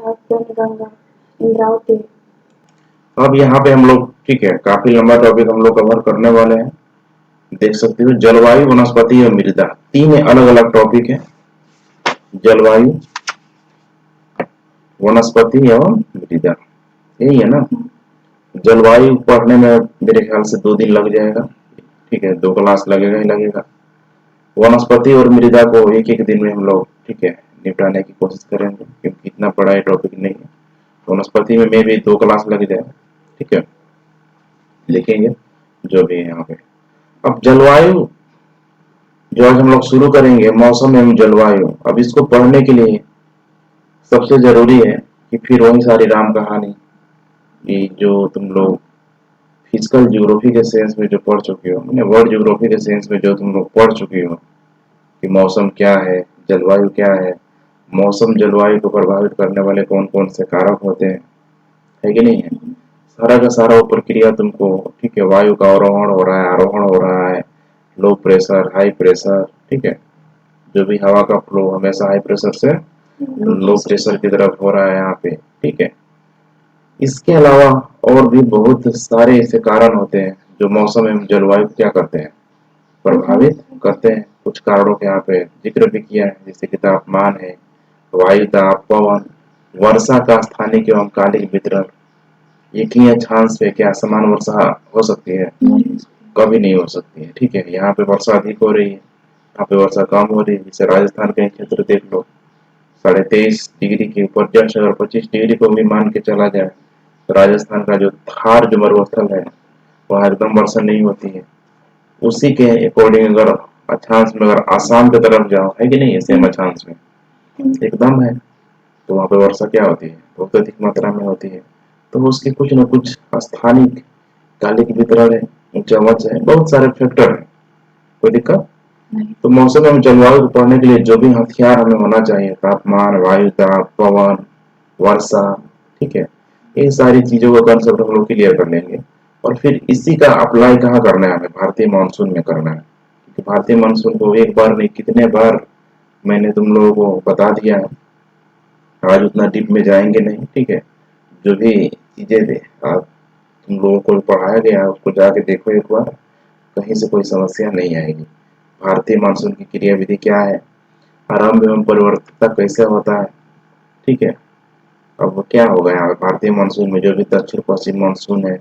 गंगा इंद्रावती। अब यहाँ पे हम लोग ठीक है, काफी लंबा टॉपिक हम लोग कवर करने वाले हैं। देख सकते हो जलवायु, वनस्पति और मृदा, तीन अलग अलग टॉपिक है। जलवायु, वनस्पति एवं मृदा, यही है ना। जलवायु पढ़ने में मेरे ख्याल से 2 दिन लग जाएगा, ठीक है, 2 क्लास लगेगा ही लगेगा। वनस्पति और मृदा को एक एक दिन में हम लोग ठीक है निपटाने की कोशिश करेंगे, क्योंकि इतना बड़ा ये टॉपिक नहीं है। वनस्पति में भी 2 क्लास लग जाए, ठीक है, लिखेंगे जो भी है यहाँ पे। अब जलवायु जो आज हम लोग शुरू करेंगे, मौसम एवं जलवायु। अब इसको पढ़ने के लिए सबसे जरूरी है कि फिर वही सारी राम कहानी, ये जो तुम लोग फिजिकल ज्योग्राफी के सेंस में जो पढ़ चुके हो, मैंने वर्ल्ड ज्योग्राफी के सेंस में जो तुम लोग पढ़ चुके हो कि मौसम क्या है, जलवायु क्या है, मौसम जलवायु को प्रभावित करने वाले कौन कौन से कारक होते हैं, है कि नहीं है। सारा का सारा वो प्रक्रिया तुमको ठीक है, वायु का आरोहण हो रहा है, आरोहण हो रहा है, लो प्रेशर, हाई प्रेशर, ठीक है, जो भी हवा का फ्लो हमेशा हाई प्रेशर से लो प्रेशर की तरफ हो रहा है यहाँ पे, ठीक है। इसके अलावा और भी बहुत सारे ऐसे कारण होते हैं जो मौसम एवं जलवायु क्या करते हैं, प्रभावित करते हैं। कुछ कारणों के यहाँ पे जिक्र भी किया है, जैसे कि तापमान है, वायु दाब, पवन, वर्षा का स्थानिक एवं कालिक वितरण। एक ही अक्षांश पे क्या समान वर्षा हो सकती है? कभी नहीं हो सकती है, ठीक है। यहाँ पे वर्षा अधिक हो रही है, यहाँ पे वर्षा कम हो रही है। जैसे राजस्थान का क्षेत्र देख लो, 23.5 डिग्री के ऊपर जस्ट अगर 25 डिग्री को भी मान के चला जाए तो राजस्थान का जो थार जो मरुस्थल है वहाँ एकदम वर्षा नहीं होती है। उसी के अकॉर्डिंग अगर अक्षांश में अगर आसाम की तरफ जाओ, है कि नहीं है, सेम अक्षांश में एकदम है, तो वहाँ पे वर्षा क्या होती है, बहुत अधिक मात्रा में होती है। तो उसकी कुछ न कुछ स्थानिक कालिक वितरण है, चमच है, बहुत सारे फैक्टर है, कोई दिक्कत नहीं। तो मौसम एवं जलवायु को पढ़ने के लिए जो भी हथियार हमें होना चाहिए, तापमान, वायु दाब, पवन, वर्षा, ठीक है, इन सारी चीजों का कंसेप्ट हम लोग क्लियर कर लेंगे। और फिर इसी का अप्लाई कहाँ करना है, हमें भारतीय मानसून में करना है। क्योंकि भारतीय मानसून को एक बार नहीं कितने बार मैंने तुम लोगों को बता दिया है, आज उतना डीप में जाएंगे नहीं, ठीक है। जो भी चीजें थे आज तुम लोगों को पढ़ाया गया है उसको जाके देखो एक बार, कहीं से कोई समस्या नहीं आएगी। भारतीय मानसून की क्रिया विधि क्या है, आरंभ एवं परिवर्तनता कैसे होता है, ठीक है। अब क्या होगा यहाँ पे भारतीय मानसून में, जो भी दक्षिण पश्चिम मानसून है,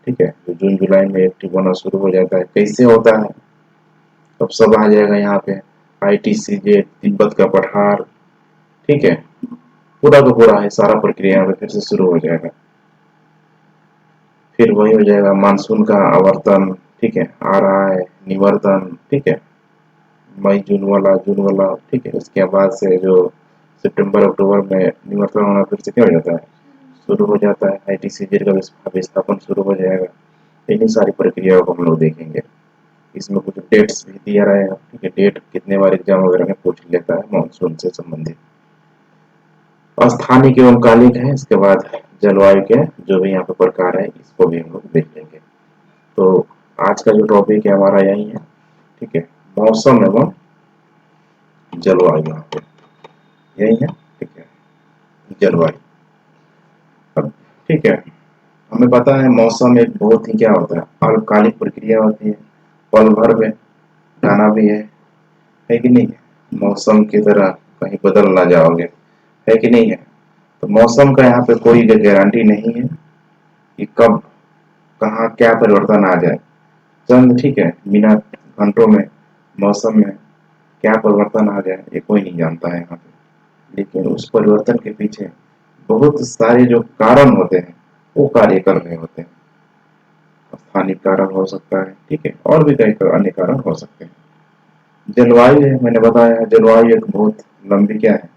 ठीक है, जो जून जुलाई में एक्टिव होना शुरू हो जाता है, कैसे होता है, अब सब आ जाएगा यहाँ पे। ITCJ, तिब्बत का पठार, ठीक है, पूरा का पूरा है, सारा प्रक्रिया यहाँ पे फिर से शुरू हो जाएगा। फिर वही हो जाएगा मानसून का आवर्तन, ठीक है, आ रहा है, निवर्तन, ठीक है, मई जून वाला, जून वाला, ठीक है। इसके बाद से जो सितंबर अक्टूबर में निवर्तन होना फिर से क्या हो जाता है, शुरू हो जाता है। ITCJ का विस्थापन शुरू हो जाएगा। इन्हीं सारी प्रक्रियाओं को हम लोग देखेंगे। इसमें कुछ डेट्स भी दिया रहेगा, ठीक है, डेट कितने बार एग्जाम वगैरह में पूछ लेता है मानसून से संबंधित। स्थानिक एवं कालिक है, इसके बाद जलवायु के जो भी यहाँ पे प्रकार है इसको भी हम लोग देख लेंगे। तो आज का जो टॉपिक है हमारा यही है, ठीक है, मौसम एवं जलवायु, यहाँ पे यही है, ठीक है, जलवायु। अब ठीक है, हमें पता है मौसम एक बहुत ही क्या होता है, अल्पकालिक प्रक्रिया होती है, पल भर में गाना भी है कि नहीं है। मौसम की तरह कहीं बदल ना जाओगे, है कि नहीं है। तो मौसम का यहाँ पे कोई गारंटी नहीं है कि कब कहाँ क्या परिवर्तन आ जाए। चंद ठीक है मिनट घंटों में मौसम में क्या परिवर्तन आ जाए ये कोई नहीं जानता है यहाँ पे। लेकिन उस परिवर्तन के पीछे बहुत सारे जो कारण होते हैं वो कार्य कर रहे होते हैं। स्थानिक कारण हो सकता है, ठीक है, और भी कई अन्य कारण हो सकते हैं। जलवायु है, मैंने बताया जलवायु एक बहुत लंबी क्या है,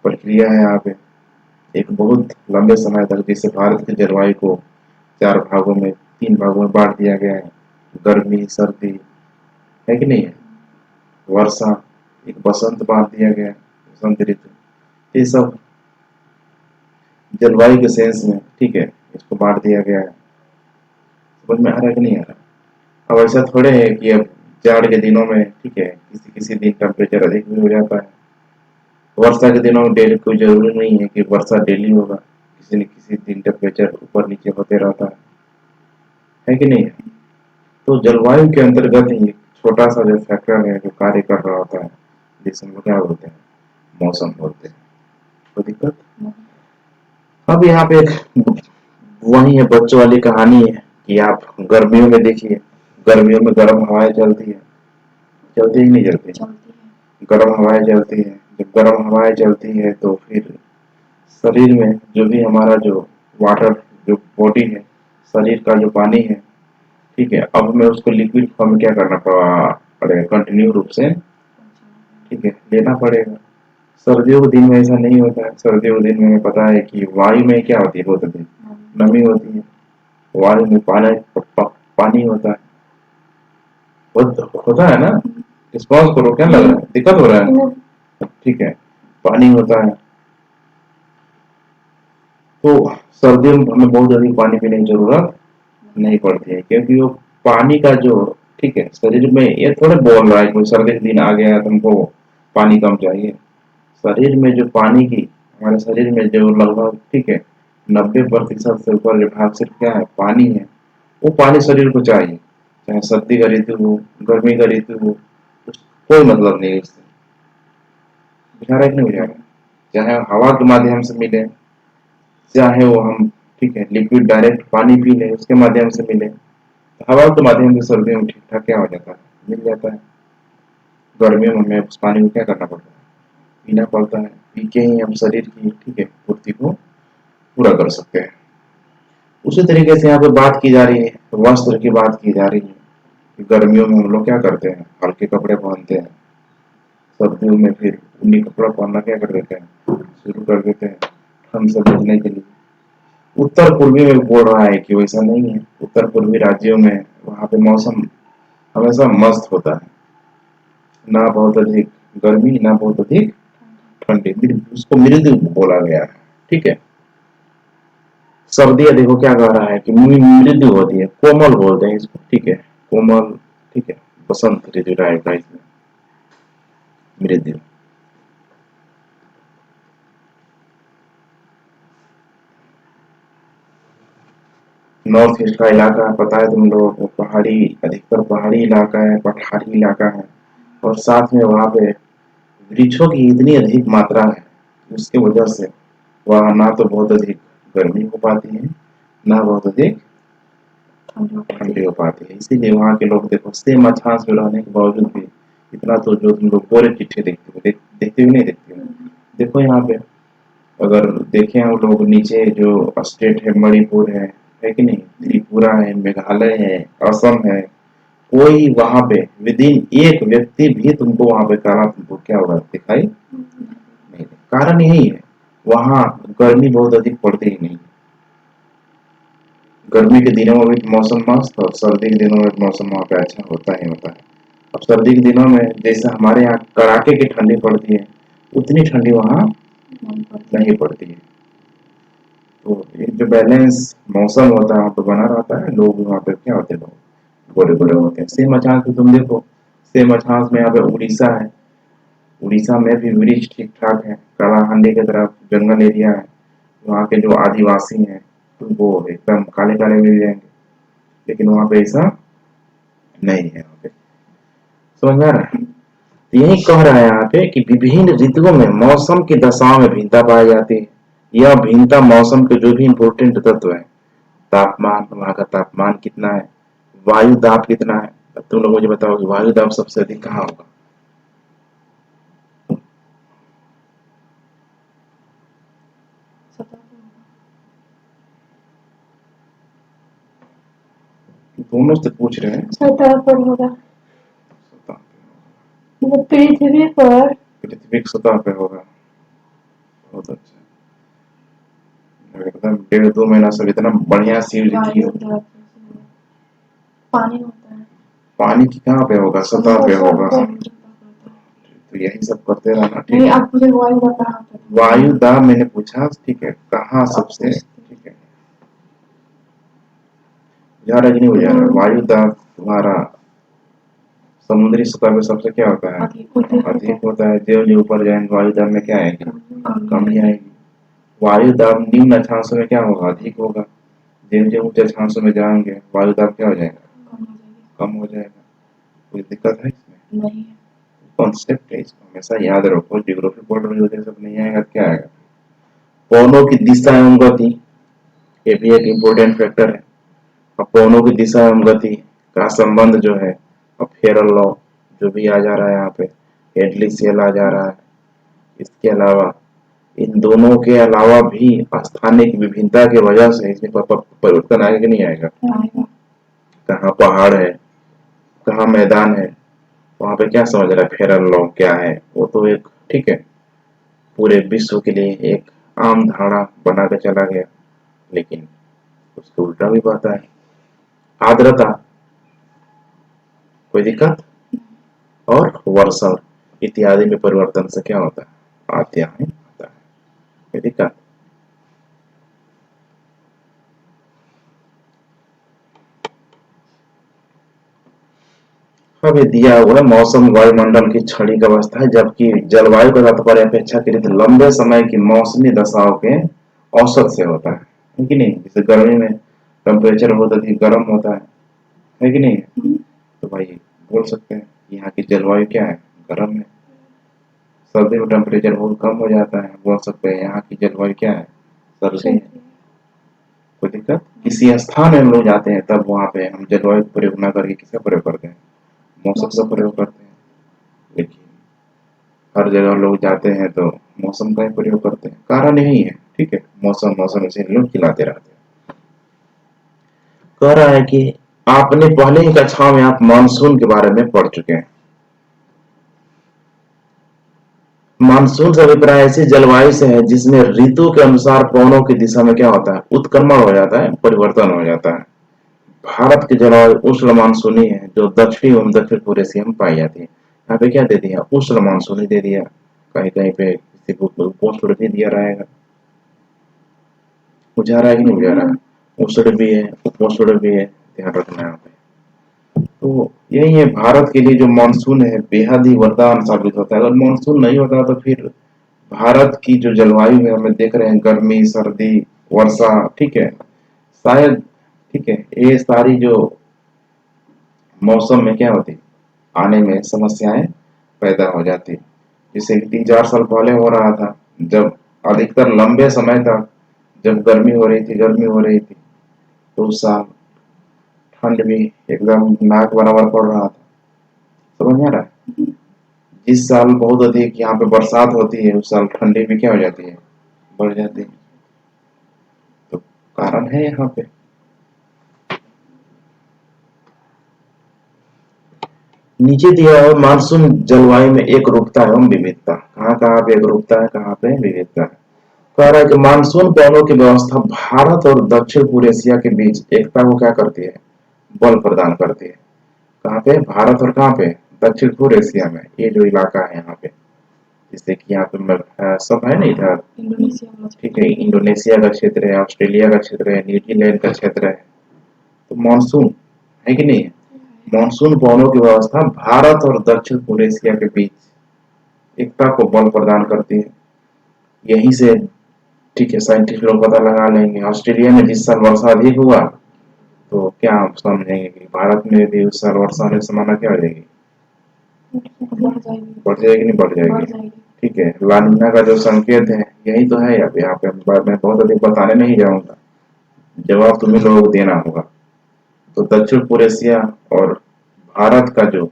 प्रक्रिया है। यहाँ पे एक बहुत लंबे समय तक, जिससे भारत की जलवायु को 4 भागों में 3 भागों में बांट दिया गया है। गर्मी, सर्दी, है कि नहीं है, वर्षा, एक बसंत बांट दिया गया है, बसंत ऋतु। ये सब जलवायु के सेंस में, ठीक है, इसको बांट दिया गया है। समझ में आ रहा है कि नहीं आ रहा। अब ऐसा थोड़े है कि अब जाड़ के दिनों में, ठीक है, किसी किसी दिन टेम्परेचर अधिक भी हो जाता है, वर्षा के दिनों में डेली कोई जरूरी नहीं है कि वर्षा डेली होगा, किसी न किसी दिन टेम्परेचर ऊपर नीचे होते रहता है कि नहीं है। तो जलवायु के अंतर्गत ही एक छोटा सा जो फैक्टर है जो कार्य कर रहा होता है, जिसे हम क्या बोलते हैं, मौसम बोलते हैं। तो दिक्कत अब यहाँ पे एक वही है, बच्चों वाली कहानी है कि आप गर्मियों में देखिए, गर्मियों में गर्म हवाएं चलती है, चलती ही नहीं चलती, चलती है। गर्म हवाएं चलती है। जब गर्म हवाएं चलती है तो फिर शरीर में जो भी हमारा जो वाटर जो बॉडी है, शरीर का जो पानी है, ठीक है, अब हमें उसको लिक्विड फॉर्म में क्या करना पड़ेगा, कंटिन्यू रूप से, ठीक है, लेना पड़ेगा। सर्दियों के दिन में ऐसा नहीं होता है। सर्दियों के दिन में हमें पता है कि वायु में क्या होती है, बहुत अधिक नमी होती है, वायु में पानी होता है, बहुत होता है ना। रिस्पॉन्स करो, क्या लग रहा है, दिक्कत हो रहा है, ठीक है, पानी होता है। तो सर्दियों में हमें बहुत अधिक पानी पीने की जरूरत नहीं पड़ती है, क्योंकि वो पानी का जो, ठीक है, शरीर में ये थोड़े बोल रहा है कोई सर्दी के दिन आ गया है तुमको पानी कम चाहिए। शरीर में जो पानी की, हमारे शरीर में जो लगभग, ठीक है, 90% से ऊपर जो भाग सिर्फ क्या है, पानी है। वो पानी शरीर को चाहिए, चाहे सर्दी का ऋतु हो, गर्मी का ऋतु हो, कोई मतलब नहीं है इससे। बुझा रहा है कि नहीं बुझा रहा है? चाहे हवा के माध्यम से मिले, चाहे वो हम, ठीक है, लिक्विड डायरेक्ट पानी पी लें उसके माध्यम से मिले, हवा के माध्यम से सर्दियों में ठीक ठाक क्या हो जाता है, मिल जाता है। गर्मियों में हमें उस पानी को क्या करना पड़ता है, पीना पड़ता है। पी के ही हम शरीर की, ठीक है, पूर्ति को पूरा कर सकते हैं। उसी तरीके से यहाँ पे बात की जा रही है, वस्त्र की बात की जा रही है कि गर्मियों में हम लोग क्या करते हैं, हल्के कपड़े पहनते हैं। सर्दियों में फिर ऊनी कपड़ा पहनना क्या कर देते हैं, शुरू कर देते हैं, ठंड से बचने के लिए। उत्तर पूर्वी में बोल रहा है कि वैसा नहीं है। उत्तर पूर्वी राज्यों में वहाँ पे मौसम हमेशा मस्त होता है, ना बहुत अधिक गर्मी ना बहुत अधिक ठंडी, उसको मृदु बोला गया है, ठीक है। सर्दियां देखो क्या कह रहा है कि मृदु होती है, कोमल बोलते हैं इसको, ठीक है, कोमल, ठीक है, बसंत ऋतु टाइप का इसमें मृदु। नॉर्थ ईस्ट का इलाका पता है तुम लोगों को, पहाड़ी, अधिकतर पहाड़ी इलाका है, पठारी इलाका है, और साथ में वहाँ पे वृक्षों की इतनी अधिक मात्रा है, उसकी वजह से वहाँ ना तो बहुत अधिक गर्मी हो पाती है, ना बहुत अधिक ठंडी हो पाती है। इसीलिए वहाँ के लोग देखो सेम अक्षांश में रहने के बावजूद भी इतना, तो जो तुम लोग गोरे चिट्ठे देखते हो, देखते हो नहीं देखते हो, देखो यहाँ पे अगर देखें हम लोग नीचे जो स्टेट है, मणिपुर है कि नहीं, त्रिपुरा है, मेघालय है, असम है, कोई वहां पे विद इन एक व्यक्ति भी तुमको वहां पे काला तुमको क्या होगा, दिखाई नहीं। कारण यही है, वहां गर्मी बहुत अधिक पड़ती ही नहीं। गर्मी के दिनों में भी मौसम मस्त, और सर्दी के दिनों में मौसम वहाँ पे अच्छा होता ही होता है। अब सर्दी के दिनों में जैसे हमारे यहाँ कड़ाके की ठंडी पड़ती है, उतनी ठंडी वहाँ नहीं पड़ती है। तो एक जो बैलेंस मौसम होता है वहाँ पे बना रहता है, लोग वहाँ पे क्या होते हैं, लोग गोरे गोरे होते हैं। सेम अचानक से तुम देखो, सेम अचानक में यहाँ पे उड़ीसा है, उड़ीसा में भी वृक्ष ठीक ठाक है, कलाहांडी की तरफ जंगल एरिया है, वहाँ के जो आदिवासी हैं तुमको एकदम काले काले मिल जाएंगे, लेकिन वहाँ पे ऐसा नहीं है। वहाँ पे समझ में आ रहा है? तो यही कह रहा है यहाँ पे कि विभिन्न ऋतुओं में मौसम की दशाओं में भिन्नता पाई जाती है। यह भिन्नता मौसम के जो भी इम्पोर्टेंट तत्व है, तापमान, वहाँ का तापमान कितना है, वायु दाब कितना है, अब तुम लोग मुझे बताओ कि वायु दाब सबसे अधिक कहाँ होगा। दोनों से पूछ रहे हैं। सतह पर होगा, वो पृथ्वी पर, पृथ्वी की सतह पे होगा। बहुत अच्छा, एकदम 1.5-2 महीना सब इतना बढ़िया शिव जी की पानी होता है, पानी की कहाँ पे होगा, सतह पे होगा। तो यही सब करते रहना, ठीक है। आप मुझे वायु बता, वायु दाब मैंने पूछा, ठीक है, कहाँ सबसे, ठीक है, जा रहा कि नहीं हो जा रहा, वायु दाब तुम्हारा समुद्री सतह पे सबसे क्या होता है, अधिक होता है। जो जो ऊपर जाएंगे वायु दाब में क्या आएगी, कमी आएगी। वायु दाब निम्न अक्षांशों में क्या होगा, अधिक होगा। जिन जो ऊंचे अक्षांशों में जाएंगे वायु दाब क्या हो जाएगा, कम हो जाएगा। कोई दिक्कत है इसमें, नहीं। कॉन्सेप्ट है, इसको हमेशा याद रखो। ज्योग्राफी पढ़ रहे हो सब नहीं आएगा क्या आएगा। पवनों की दिशा एवं गति, ये भी एक इम्पोर्टेंट फैक्टर है। अब पवनों की दिशा एवं गति का संबंध जो है, अब फेरल लॉ जो भी आ जा रहा है यहाँ पे, हेडली सेल आ जा रहा है। इसके अलावा इन दोनों के अलावा भी स्थानिक विभिन्नता की वजह से इसमें परिवर्तन आएगा कि नहीं आएगा। कहाँ पहाड़ है, कहाँ मैदान है, वहां पे क्या समझ रहा है फेरल लॉ क्या है, वो तो एक ठीक है पूरे विश्व के लिए एक आम धारणा बना के चला गया, लेकिन उसके उल्टा भी बात है। आर्द्रता, कोई दिक्कत, और वर्षा इत्यादि में परिवर्तन से क्या होता है, अत्यय होता है। कोई दिक्कत। अब ये दिया हुआ है मौसम वायुमंडल की क्षणिक अवस्था है, जबकि जलवायु का तात्पर्य अपेक्षाकृत लंबे समय की मौसमी दशाओं के औसत से होता है कि नहीं। जैसे गर्मी में टेम्परेचर बहुत अधिक गर्म होता है कि नहीं, तो भाई बोल सकते हैं यहाँ की जलवायु क्या है, गर्म है। सर्दी में टेम्परेचर बहुत कम हो जाता है, बोल सकते हैं यहाँ की जलवायु क्या है, सर्दी है। कोई दिक्कत। किसी स्थान में हम लोग जाते हैं तब वहाँ पे हम जलवायु प्रयोग न करके किसका प्रयोग करते हैं, मौसम का प्रयोग करते हैं। लेकिन हर जगह लोग जाते हैं तो मौसम का ही प्रयोग करते हैं, कारण यही है। ठीक है, मौसम मौसम इसे लोग खिलाते रहते हैं। कह रहा है कि आपने पहले ही कक्षा में आप मानसून के बारे में पढ़ चुके हैं। मानसून से अभिप्राय ऐसी जलवायु से है जिसमें ऋतु के अनुसार पवनों की दिशा में क्या होता है, उत्क्रमण हो जाता है, परिवर्तन हो जाता है। भारत की जलवायु उष्ण मानसूनी है जो दक्षिण एवं दक्षिण पूर्व एशिया में पाई जाती है। यहाँ पे क्या दे दिया, उष्ण मानसूनी दे दिया, कहीं कहीं पे किसी को उपोष्ण भी दिया रहेगा। बुझा रहा है कि नहीं बुझा रहा है, उष्ण भी है उपोष्ण भी है, ध्यान रखना है यहाँ पे। तो यही है, भारत के लिए जो मानसून है बेहद ही वरदान साबित होता है। अगर मानसून नहीं होता तो फिर भारत की जो जलवायु है हमें देख रहे हैं, गर्मी सर्दी वर्षा, ठीक है, शायद ठीक है ये सारी जो मौसम में क्या होती, आने में समस्याएं पैदा हो जाती। जैसे 3-4 साल पहले हो रहा था, जब अधिकतर लंबे समय तक जब गर्मी हो रही थी तो उस साल ठंड भी एकदम नाक बराबर पड़ रहा था। समझ में आ रहा है। जिस साल बहुत अधिक यहाँ पे बरसात होती है उस साल ठंडी भी क्या हो जाती है, बढ़ जाती है। तो कारण है यहाँ पे। नीचे दिया है मानसून जलवायु में एक रूपता एवं विविधता, कहाँ कहाँ पे एक रूपता है, कहाँ पे विविधता है। कह रहा है कि मानसून पवनों की व्यवस्था भारत और दक्षिण पूर्व एशिया के बीच एकता को क्या करती है, बल प्रदान करती है। कहाँ पे, भारत और कहाँ पे, दक्षिण पूर्व एशिया में। ये जो इलाका है यहाँ पे, जैसे कि यहाँ पे सब है ना इधर, ठीक है, इंडोनेशिया का क्षेत्र है, ऑस्ट्रेलिया का क्षेत्र है, न्यूजीलैंड का क्षेत्र है। तो मानसून है कि नहीं, मानसून पवनों की व्यवस्था भारत और दक्षिण पूर्व एशिया के बीच एकता को बल प्रदान करती है। यहीं से ठीक है साइंटिस्ट लोग पता लगा लेंगे ऑस्ट्रेलिया में जिस साल वर्षा अधिक हुआ तो क्या आप समझेंगे कि भारत में भी उस साल वर्षा होने की संभावना क्या हो जाएगी, बढ़ जाएगी नहीं बढ़ जाएगी। ठीक है, लानिना का जो संकेत है यही तो है। अब यहाँ पे मैं बहुत अधिक बताने नहीं जाऊंगा, जवाब तुम्हें लोगों को देना होगा। तो दक्षिण पूर्व एशिया और भारत का जो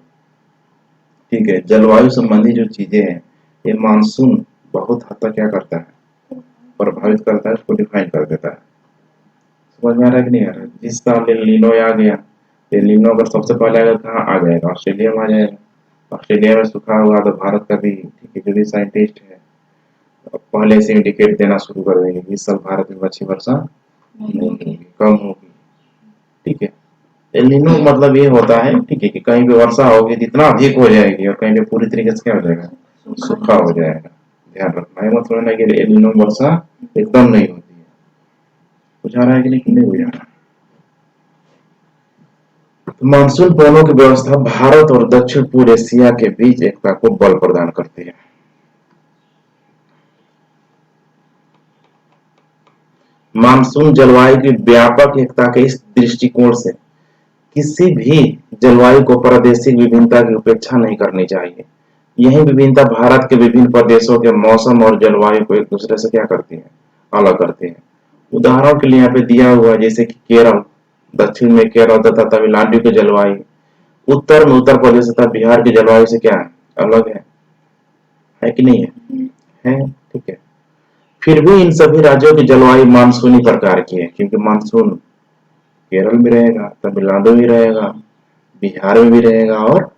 ठीक है जलवायु संबंधी जो चीजें हैं, ये मानसून बहुत हद तक क्या करता है, प्रभावित करता है, उसको डिफाइन कर देता है। समझ में आ रहा है कि नहीं आ रहा है। जिस साल एलिनो आ गया, एलिनो अगर सबसे पहले अगर कहाँ आ जाएगा, ऑस्ट्रेलिया में आ जाएगा। ऑस्ट्रेलिया में सूखा हुआ तो भारत का भी ठीक है जो भी साइंटिस्ट है पहले से इंडिकेट देना शुरू कर देंगे कि इस साल भारत में अच्छी वर्षा नहीं होगी, कम होगी। ठीक है, एलिनो मतलब ये होता है ठीक है कि कहीं पे वर्षा होगी तो इतना अधिक हो जाएगी और कहीं पे पूरी तरीके से क्या हो जाएगा, सूखा हो जाएगा। ध्यान रखना है, मतलब है कि एलिनो वर्षा एकदम नहीं होती है। बुझा रहा है कि नहीं बुझा रहा। तो मानसून पवनों की व्यवस्था भारत और दक्षिण पूर्व एशिया के बीच एकता को बल प्रदान करती है। मानसून जलवायु की व्यापक एकता के इस दृष्टिकोण से किसी भी जलवायु को प्रादेशिक विभिन्नता की उपेक्षा नहीं करनी चाहिए। यही विभिन्नता भारत के विभिन्न प्रदेशों के मौसम और जलवायु को एक दूसरे से क्या करती है, अलग करती है। उदाहरण के लिए यहाँ पे दिया हुआ है जैसे कि केरल, दक्षिण में केरल तथा तमिलनाडु की जलवायु उत्तर में उत्तर प्रदेश तथा बिहार की जलवायु से क्या है, अलग है कि नहीं है ठीक है। फिर भी इन सभी राज्यों की जलवायु मानसूनी प्रकार की है, क्योंकि मानसून केरल में रहेगा, तमिलनाडु में रहेगा, बिहार में भी रहेगा और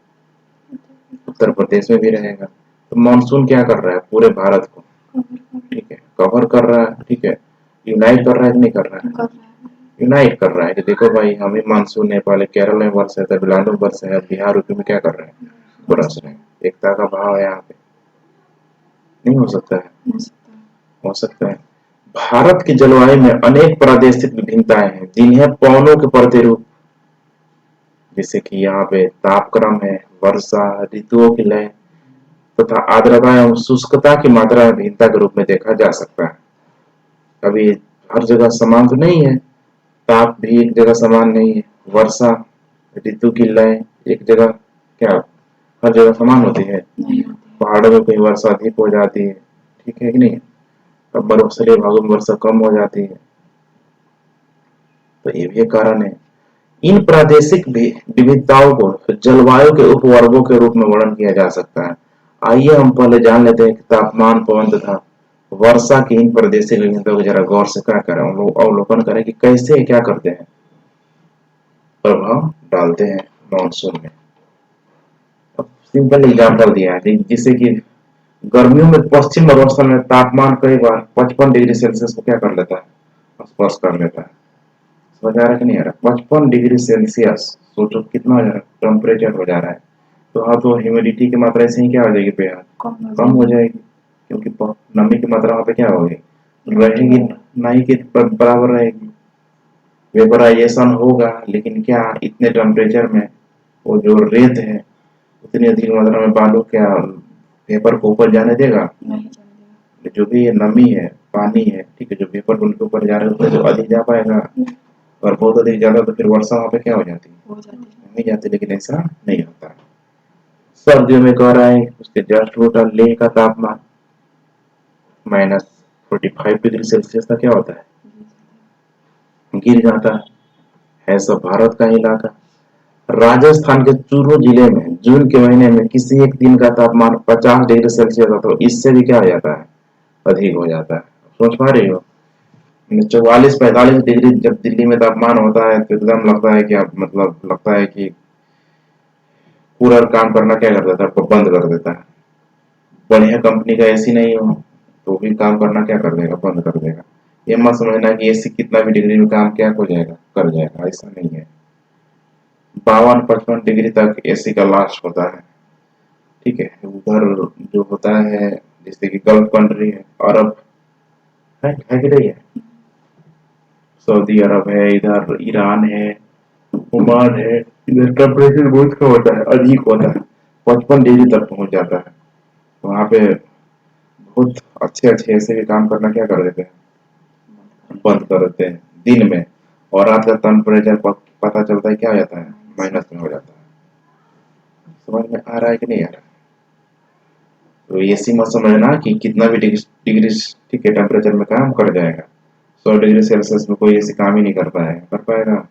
उत्तर प्रदेश में भी रहेगा। तो मानसून क्या कर रहा है, पूरे भारत को ठीक है कवर कर रहा है, ठीक है, यूनाइट कर रहा है कि नहीं कर रहा है, यूनाइट कर रहा है कि देखो भाई हमें मानसून है, पहले केरल में वर्ष है, तमिलनाडु में वर्ष है, बिहार यूपी में क्या कर रहे हैं, बरस रहे हैं। एकता का भाव है यहाँ पे, नहीं हो सकता है, हो सकता है। भारत की जलवायु में अनेक प्रादेशिक विभिन्नताएं हैं जिन्हें पवनों के प्रतिरूप जैसे कि यहाँ पे तापक्रम है, वर्षा, ऋतुओं की लय तथा आर्द्रता एवं शुष्कता की मात्रा में भिन्नता के रूप में देखा जा सकता है। अभी हर जगह समान तो नहीं है, ताप भी एक जगह समान नहीं है, वर्षा ऋतु की लय एक जगह क्या हर जगह समान होती है, पहाड़ों में कहीं वर्षा अधिक हो जाती है, ठीक है कि नहीं, अब बर्फीले भागों में वर्षा कम हो जाती है। तो ये भी एक कारण है। इन प्रादेशिक विविधताओं को जलवायु के उपवर्गों के रूप में वर्णन किया जा सकता है। आइए हम पहले जान लेते हैं कि तापमान, पवन तथा वर्षा की इन प्रादेशिक विभिन्नताओं को जरा गौर से क्या करें, अवलोकन करें कि कैसे क्या करते हैं, प्रभाव डालते हैं मानसून में। अब सिंपल एग्जाम्पल दिया है जिससे कि गर्मियों में पश्चिम अवस्था में तापमान कई बार 55 डिग्री सेल्सियस को क्या कर लेता है, स्पर्श कर लेता है। समझ आ रहा है कि नहीं आ रहा, 55 डिग्री सेल्सियस सोचो कितना हो जा रहा है, टेम्परेचर हो जा रहा है। तो हाँ, तो ह्यूमिडिटी की मात्रा ऐसे ही क्या हो जाएगी बेहद कम हो जाएगी, क्योंकि नमी की मात्रा वहाँ पे क्या होगी, रहेगी नहीं कि बराबर रहेगी। वेपराइजेशन होगा, लेकिन क्या इतने टेम्परेचर में वो जो रेत है उतनी अधिक मात्रा में बालू क्या वेपर को ऊपर जाने देगा, जो भी ये नमी है, पानी है, ठीक है, जो वेपर उनके ऊपर जा रहा है तो अधिक जा पाएगा, और बहुत अधिक ज्यादा तो फिर वर्षा वहां पे क्या हो जाती है, नहीं जाती। लेकिन ऐसा नहीं होता। सर्दियों में कह रहा है उसके जस्ट टोटल लेह का तापमान -45 डिग्री सेल्सियस का क्या होता है, गिर जाता है सब भारत का इलाका। राजस्थान के चूरू जिले में जून के महीने में किसी एक दिन का तापमान 50 डिग्री सेल्सियस था, तो इससे भी क्या हो जाता है, अधिक हो जाता है। सोच पा रही हो, 44-45 डिग्री जब दिल्ली में तापमान होता है तो एकदम लगता है कि मतलब लगता है कि कूलर काम करना क्या कर देता है, बंद कर देता है। बढ़िया कंपनी का एसी नहीं हो तो भी काम करना क्या कर देगा, बंद कर देगा। ये मत समझना कि एसी कितना भी डिग्री में काम क्या हो जाएगा, कर जाएगा, ऐसा नहीं है। 52-55 डिग्री तक एसी का लास्ट होता है, ठीक है। उधर जो होता है जैसे कि गल्फ कंट्री है, अरब है कि नहीं है, सऊदी अरब है, इधर ईरान है, ओमान है, इधर टेम्परेचर बहुत कम होता है, अधिक होता है, 55 डिग्री तक पहुंच जाता है। वहां पे बहुत अच्छे अच्छे ऐसे भी काम करना क्या कर देते हैं, बंद कर देते हैं दिन में, और रात का टेम्परेचर पता चलता है क्या हो जाता है, माइनस में हो जाता है। समझ में आ रहा है कि नहीं आ रहा। तो एसी मत समझना कि कितना भी डिग्री ठीक है टेम्परेचर में काम कर जाएगा। 100 डिग्री सेल्सियस में कोई एसी काम ही नहीं कर पाएगा, कर पाएगा।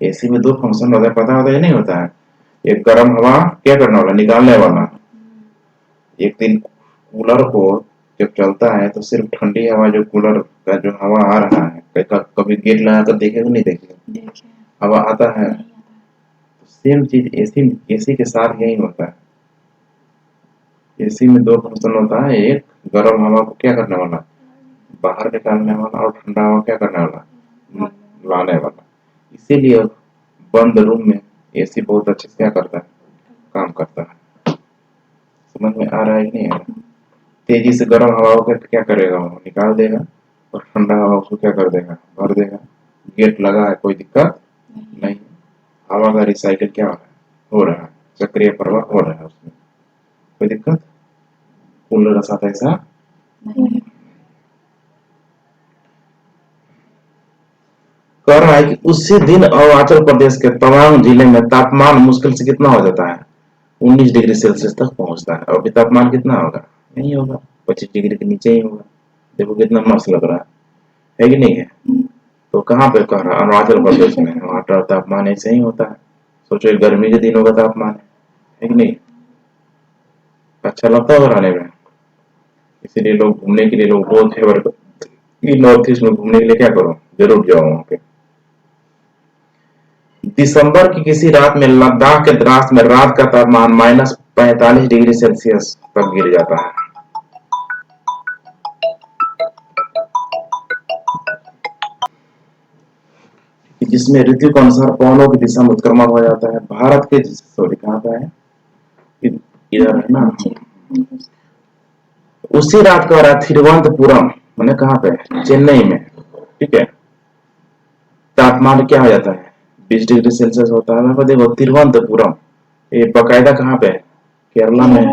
एसी में दो फंक्शन होता है, पता होता है नहीं होता है। एक गर्म हवा क्या करने वाला, निकालने वाला। एक दिन कूलर को जब चलता है तो सिर्फ ठंडी हवा, जो कूलर का जो हवा आ रहा है, कभी गेट लगा कर देखे नहीं देखे, हवा आता है। सेम चीज एसी एसी के साथ यही होता है। एसी में दो फंक्शन होता है, एक गर्म हवा को क्या करने वाला, बाहर निकालने वाला, और ठंडा हवा क्या करने वाला, लाने वाला। इसीलिए बंद रूम में एसी बहुत अच्छे से क्या करता है, काम करता है। समझ में आ रहा है कि नहीं आ रहा। तेजी से गर्म हवा को क्या करेगा, वो निकाल देगा, और ठंडा हवा उसको क्या कर देगा, भर देगा। गेट लगा है, कोई दिक्कत नहीं। हवा का रिसाइकिल क्या हो रहा है, चक्रीय प्रवाह हो रहा है उसमें, कोई दिक्कत? कूलर का साथ ऐसा नहीं। कह रहा है कि उसी दिन अरुणाचल प्रदेश के तवांग जिले में तापमान मुश्किल से कितना हो जाता है, 19 डिग्री सेल्सियस तक पहुंचता है। अभी तापमान कितना होगा, नहीं होगा, 25 डिग्री के नीचे ही होगा। देखो कितना मस्त लग रहा है कि नहीं है? तो कहाँ पे कह रहा है, अरुणाचल प्रदेश में। वहाँ का तापमान ऐसे ही होता है। सोचो गर्मी के दिनों का तापमान है कि नहीं? अच्छा लगता है रहने में, इसीलिए लोग घूमने के लिए लोग बहुत फेवर कि नॉर्थ ईस्ट में घूमने के लिए क्या करो, जरूर जाओ वहाँ पे। दिसंबर की किसी रात में लद्दाख के द्रास में रात का तापमान -45 डिग्री सेल्सियस तक गिर जाता है। जिसमें ऋतु के अनुसार पवनों की दिशा में उत्क्रमण हो जाता है। भारत के सॉरी कहाँ पे है, इधर है ना। उसी रात को रहा थिरुवनंतपुरम, मैंने कहाँ पे, चेन्नई में, ठीक है, तापमान क्या हो जाता है, 20 डिग्री सेल्सियस होता है। मैं देखो तिरुवनंतपुरम, ये बकायदा कहाँ पे है, केरला में।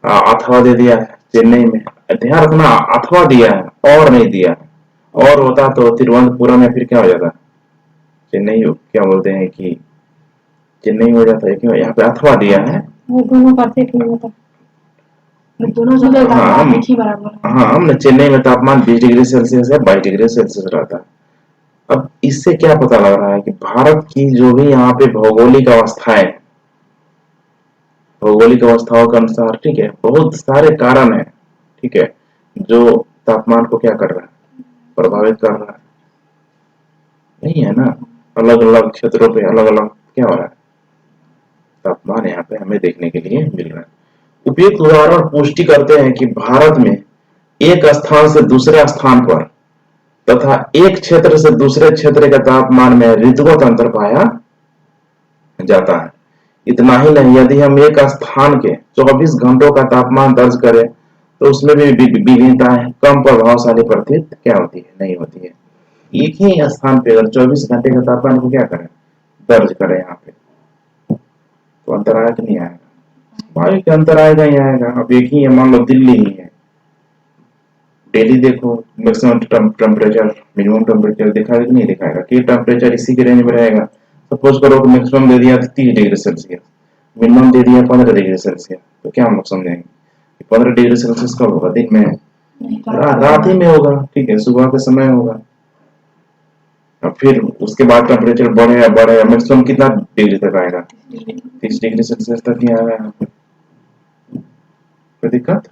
अथवा दे दिया है चेन्नई में। ध्यान रखना, अथवा दिया है और नहीं दिया है। और होता तो तिरुवनंतपुरम में फिर क्या हो जाता, चेन्नई क्या बोलते हैं कि चेन्नई हो जाता है, क्यों यहाँ पे अथवा दिया है। वो दोनों करते क्यों होता, दोनों जगह तापमान एक ही बराबर है। हाँ हमने चेन्नई में तापमान 20 डिग्री सेल्सियस है, 22 डिग्री सेल्सियस रहता है। अब इससे क्या पता लग रहा है कि भारत की जो भी यहाँ पे भौगोलिक अवस्थाएं, भौगोलिक अवस्थाओं के अनुसार, ठीक है, बहुत सारे कारण है, ठीक है, जो तापमान को क्या कर रहा है, प्रभावित कर रहा है, नहीं है ना। अलग अलग क्षेत्रों पे अलग अलग क्या हो रहा है, तापमान यहाँ पे हमें देखने के लिए मिल रहा है। उपयुक्त उदाहरण पुष्टि करते हैं कि भारत में एक स्थान से दूसरे स्थान पर तथा एक क्षेत्र से दूसरे क्षेत्र के तापमान में ऋतुगत अंतर पाया जाता है। इतना ही नहीं, यदि हम एक स्थान के 24 घंटों का तापमान दर्ज करें तो उसमें भी विभिन्नताएं कम प्रभावशाली प्रतीत क्या होती है, नहीं होती है। एक ही स्थान पे अगर 24 घंटे का तापमान को क्या करें, दर्ज करें यहाँ पे, तो अंतर आया कि नहीं आएगा, वायु के अंतर आएगा ही आएगा। अब एक ही है, मान लो दिल्ली ही है, डेली देखो मैक्सिमम टेम्परेचर मिनिमम टेम्परेचर दिखाएगा कि नहीं दिखाएगा, कि टेम्परेचर इसी के रेंज में रहेगा। सपोज करो कि मैक्सिमम दे दिया 30 डिग्री सेल्सियस, मिनिमम दे दिया 15 डिग्री सेल्सियस, तो क्या हम लोग समझेंगे कि 15 डिग्री सेल्सियस कब होगा, दिन में, रात ही में होगा, ठीक है, सुबह के समय होगा। और फिर उसके बाद टेम्परेचर बढ़ेगा बढ़ेगा, मैक्सिमम कितना डिग्री तक आएगा, 30 डिग्री सेल्सियस तक ही आएगा यहाँ पे। कोई दिक्कत?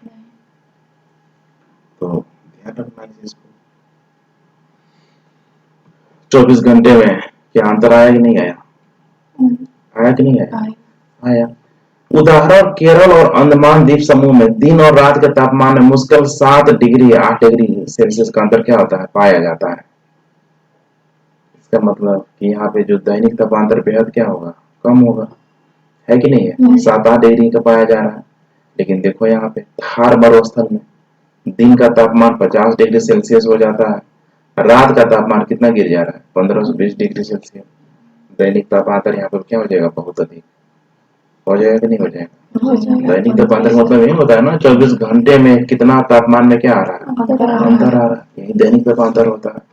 तो ध्यान रखना इस चीज को। 24 घंटे में क्या अंतर आया कि नहीं आया, आया कि नहीं आया, आया। उदाहरण केरल और अंडमान द्वीप समूह में दिन और रात के तापमान में मुश्किल 7 डिग्री 8 डिग्री सेल्सियस का अंतर क्या होता है, पाया जाता है। इसका मतलब कि यहाँ पे जो दैनिक तापांतर बेहद क्या होगा, कम होगा, है कि नहीं है, 7-8 डिग्री का पाया जा रहा है। लेकिन देखो यहाँ पे थार मरुस्थल में दिन का तापमान 50 डिग्री सेल्सियस हो जाता है, रात का तापमान कितना गिर जा रहा है, 15 से 20 डिग्री सेल्सियस। दैनिक तापांतर यहाँ पर क्या हो जाएगा, बहुत अधिक हो जाएगा कि नहीं हो जाएगा। दैनिक तापांतर मतलब ये होता है ना 24 घंटे में कितना तापमान में क्या आ रहा है, अंतर आ रहा है, यही दैनिक तापांतर होता है।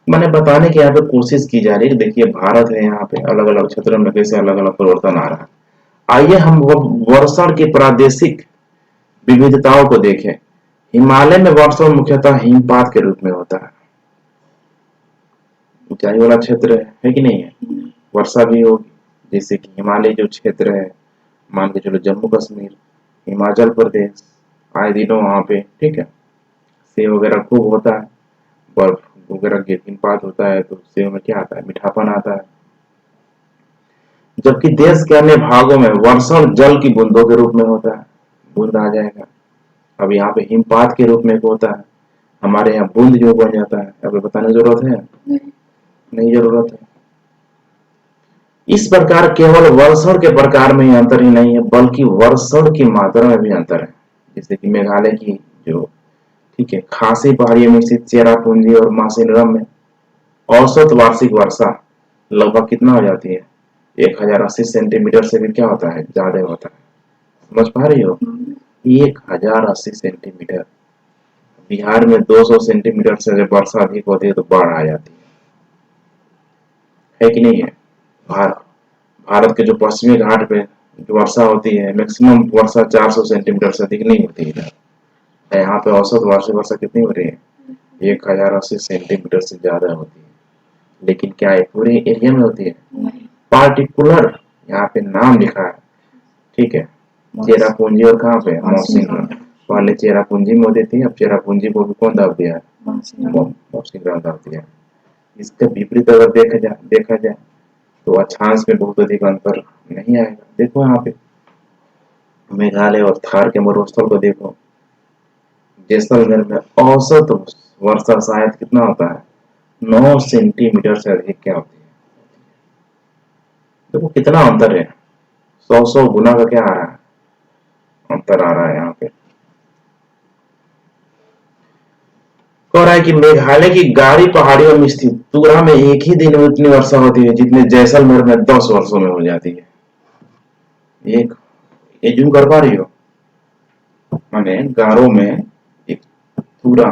मैंने बताने की यहाँ पे कोशिश की जा रही है, देखिए भारत है, यहाँ पे अलग अलग क्षेत्रों में कैसे अलग अलग परिवर्तन आ रहा है। आइए हम वर्षण की प्रादेशिक विविधताओं को देखें। हिमालय में वर्षण मुख्यतः हिमपात के रूप में होता है, ऊंचाई वाला क्षेत्र है कि नहीं है, वर्षा भी होगी। जैसे कि हिमालय जो क्षेत्र है, मान के चलो जम्मू कश्मीर, हिमाचल प्रदेश, आए दिनों वहां पे, ठीक है, सेब वगैरह खूब होता है, बर्फ वगैरह हिमपात होता है, तो सेब में क्या आता है, मीठापन आता है। जबकि देश के अन्य भागों में वर्षण जल की बूंदों के रूप में होता है, बूंद आ जाएगा। अब यहाँ पे हिमपात के रूप में होता है, हमारे यहाँ बूंद जो बन जाता है। अब बताने की जरूरत है, नहीं जरूरत है। इस प्रकार केवल वर्षण के प्रकार में ही अंतर ही नहीं है, बल्कि वर्षण की मात्रा में भी अंतर है। जैसे कि मेघालय की जो, ठीक है, खासी पहाड़ियों में स्थित चेरापूंजी और मासिनराम में औसत वार्षिक वर्षा लगभग कितना हो जाती है? 1080 सेंटीमीटर से भी क्या होता है, ज्यादा होता है। समझ पा रही हो? 1080 सेंटीमीटर। बिहार में 200 सेंटीमीटर से जब वर्षा अधिक होती है तो बाढ़ आ जाती है कि नहीं है? भारत भारत के जो पश्चिमी घाट पे जो वर्षा होती है, मैक्सिमम वर्षा 400 सेंटीमीटर से अधिक नहीं होती है। यहाँ पे औसत वार्षिक वर्षा कितनी हो रही है? 1080 सेंटीमीटर से ज्यादा होती है। लेकिन क्या है, पूरे एरिया में होती है? पार्टिकुलर यहाँ पे नाम लिखा है, ठीक है। चेरापूंजी और कहाँ पे? मौसिनराम। पहले चेरापूंजी में होती थी, अब चेरापूंजी को भी कौन दाब दिया है? मौसिनराम दाब दिया है। इसके विपरीत अगर देखा जाए तो अक्षांश में बहुत अधिक अंतर नहीं आएगा। देखो यहाँ पे मेघालय और थार के मरुस्थल को देखो। जैसलमेर में औसत वर्षा शायद कितना होता है? 9 सेंटीमीटर से अधिक क्या होती है? देखो कितना अंतर है, 100 गुना का क्या आ रहा है, अंतर आ रहा है यहाँ पे। कह रहा है कि मेघालय की गारी पहाड़ियों में स्थित तुरा में एक ही दिन में उतनी वर्षा होती है जितने जैसलमेर में 10 वर्षों में हो जाती है। एक एज्यूम कर पा रही हो? माने गारो में एक तुरा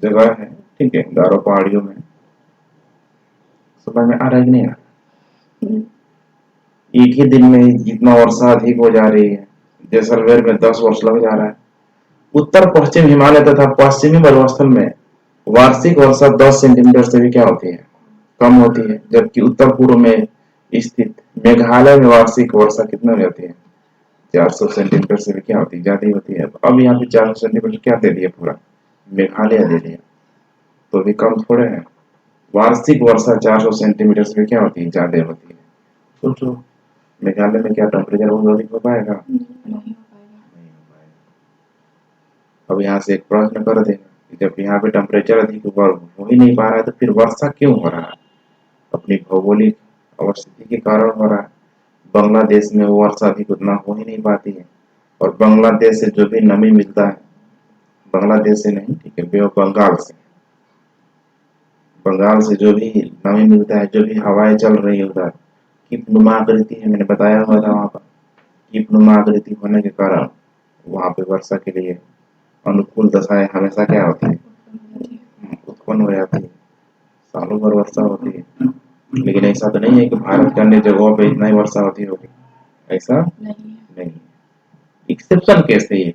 जगह है, ठीक है, गारो पहाड़ियों में। समझ में आ रहा है कि नहीं आ रहा? एक ही दिन में जितना वर्षा अधिक हो जा रही है, जैसलमेर में 10 वर्ष लग जा रहा है। उत्तर पश्चिम हिमालय तथा पश्चिमी मरुस्थल में वार्षिक वर्षा 10 सेंटीमीटर से भी क्या होती है? कम होती है। जबकि उत्तर पूर्व में स्थित मेघालय में वार्षिक वर्षा कितना हो जाती है? 400 सेंटीमीटर से भी क्या होती है? ज्यादा होती है। अब यहाँ पे 400 सेंटीमीटर क्या दे दिया? पूरा मेघालय दे दिया, तो भी कम थोड़े है। वार्षिक वर्षा 400 सेंटीमीटर से भी क्या होती है? ज्यादा होती है। सोचो मेघालय में क्या टेम्परेचर बहुत अधिक हो पाएगा? नहीं हो पाएगा। अब यहाँ से एक प्रश्न कर देगा, जब यहाँ पे टेम्परेचर अधिक हो ही नहीं पा रहा है तो फिर वर्षा क्यों हो रहा है? अपनी भौगोलिक अवस्थिति के कारण हो रहा है। बांग्लादेश में वर्षा अधिक उतना हो ही नहीं पाती है, और बांग्लादेश से जो भी नमी मिलता है, बांग्लादेश से नहीं, ठीक है, बंगाल से जो भी नमी मिलता है, जो भी हवाएं चल रही है उधर कीपनुमा आकृति है, मैंने बताया हुआ था। वहां पर कीपनुमा आकृति होने के कारण वहां पे वर्षा के लिए अनुकूल दशाएं हमेशा क्या होती है? उत्पन्न हो जाती है। सालों भर वर्षा होती है। लेकिन ऐसा तो नहीं है कि भारत के अन्य जगहों पे इतना ही वर्षा होती होगी, ऐसा नहीं। एक्सेप्शन केस है ये,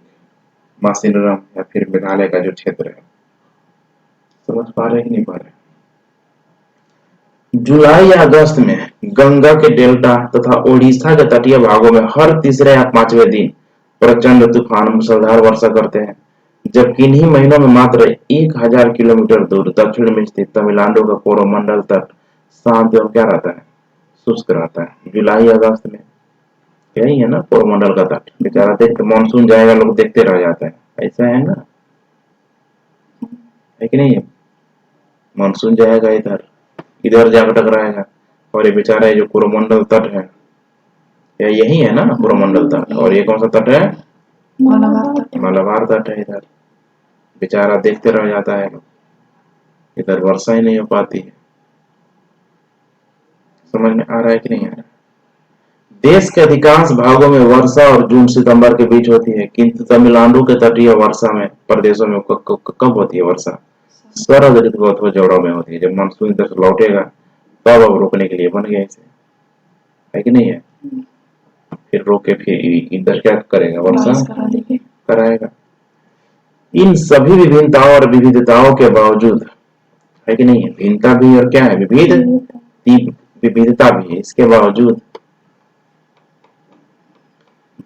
मासिनराम या फिर मेघालय का जो क्षेत्र है। समझ पा रहे कि नहीं पा रहे? जुलाई या अगस्त में गंगा के डेल्टा तथा ओडिशा के तटीय भागों में हर तीसरे या पांचवें दिन प्रचंड तूफान मूसलाधार वर्षा करते हैं। जबकि इन्हीं महीनों में मात्र 1000 किलोमीटर दूर दक्षिण में स्थित तमिलनाडु का कोरोमंडल तट शांत एवं क्या रहता है? शुष्क रहता है। जुलाई अगस्त में यही है ना कोरोमंडल का तट, बेचारा देखते मानसून जाएगा लोग देखते रह जाते हैं, ऐसा है ना, है कि नहीं है? मानसून जाएगा इधर इधर जाकर टकराएगा, और ये बेचारा ये जो कोरोमंडल तट है, या यही है ना कोरोमंडल तट, और ये कौन सा तट है? मलाबार तट है। इधर बेचारा देखते रह जाता है, इधर वर्षा ही नहीं हो पाती है। समझ में आ रहा है कि नहीं आ रहा? देश के अधिकांश भागों में वर्षा और जून सितंबर के बीच होती है, किंतु तमिलनाडु के तटीय वर्षा में प्रदेशों में कब होती है वर्षा? शरद ऋतु अथवा जड़ों में होती है। जब मानसून इधर से लौटेगा तब अब रोकने के लिए बन गया इसे, है कि नहीं है? फिर रोके फिर इधर क्या करेगा? वर्षा कराएगा। इन सभी विभिन्नताओं और विविधताओं के बावजूद, है कि नहीं है, भिन्नता भी और क्या है? विविधता भी है। इसके बावजूद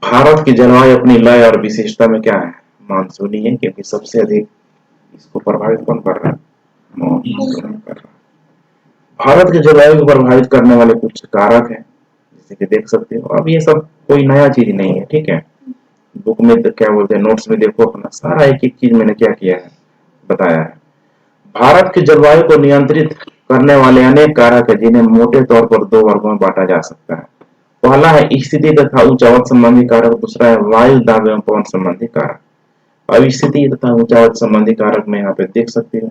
भारत की जलवायु अपनी लय और विशेषता में क्या है? मानसूनी है, क्योंकि सबसे अधिक इसको प्रभावित कौन कर रहा है? मानसून कर रहा है। भारत की जलवायु को प्रभावित करने वाले कुछ कारक हैं, जैसे कि देख सकते हो। अब ये सब कोई नया चीज नहीं है, ठीक है। बुक में तो क्या बोलते हैं, नोट्स में देखो अपना, सारा एक एक चीज मैंने क्या किया है, बताया है। भारत की जलवायु को नियंत्रित करने वाले अनेक कारक है, जिन्हें मोटे तौर पर दो वर्गों में बांटा जा सकता है। पहला है स्थिति तथा ऊंचावत संबंधी कारक, दूसरा है वायु दाब एवं पवन संबंधी कारक। अब स्थिति तथा ऊंचावत संबंधी कारक में यहाँ पे देख सकते हो,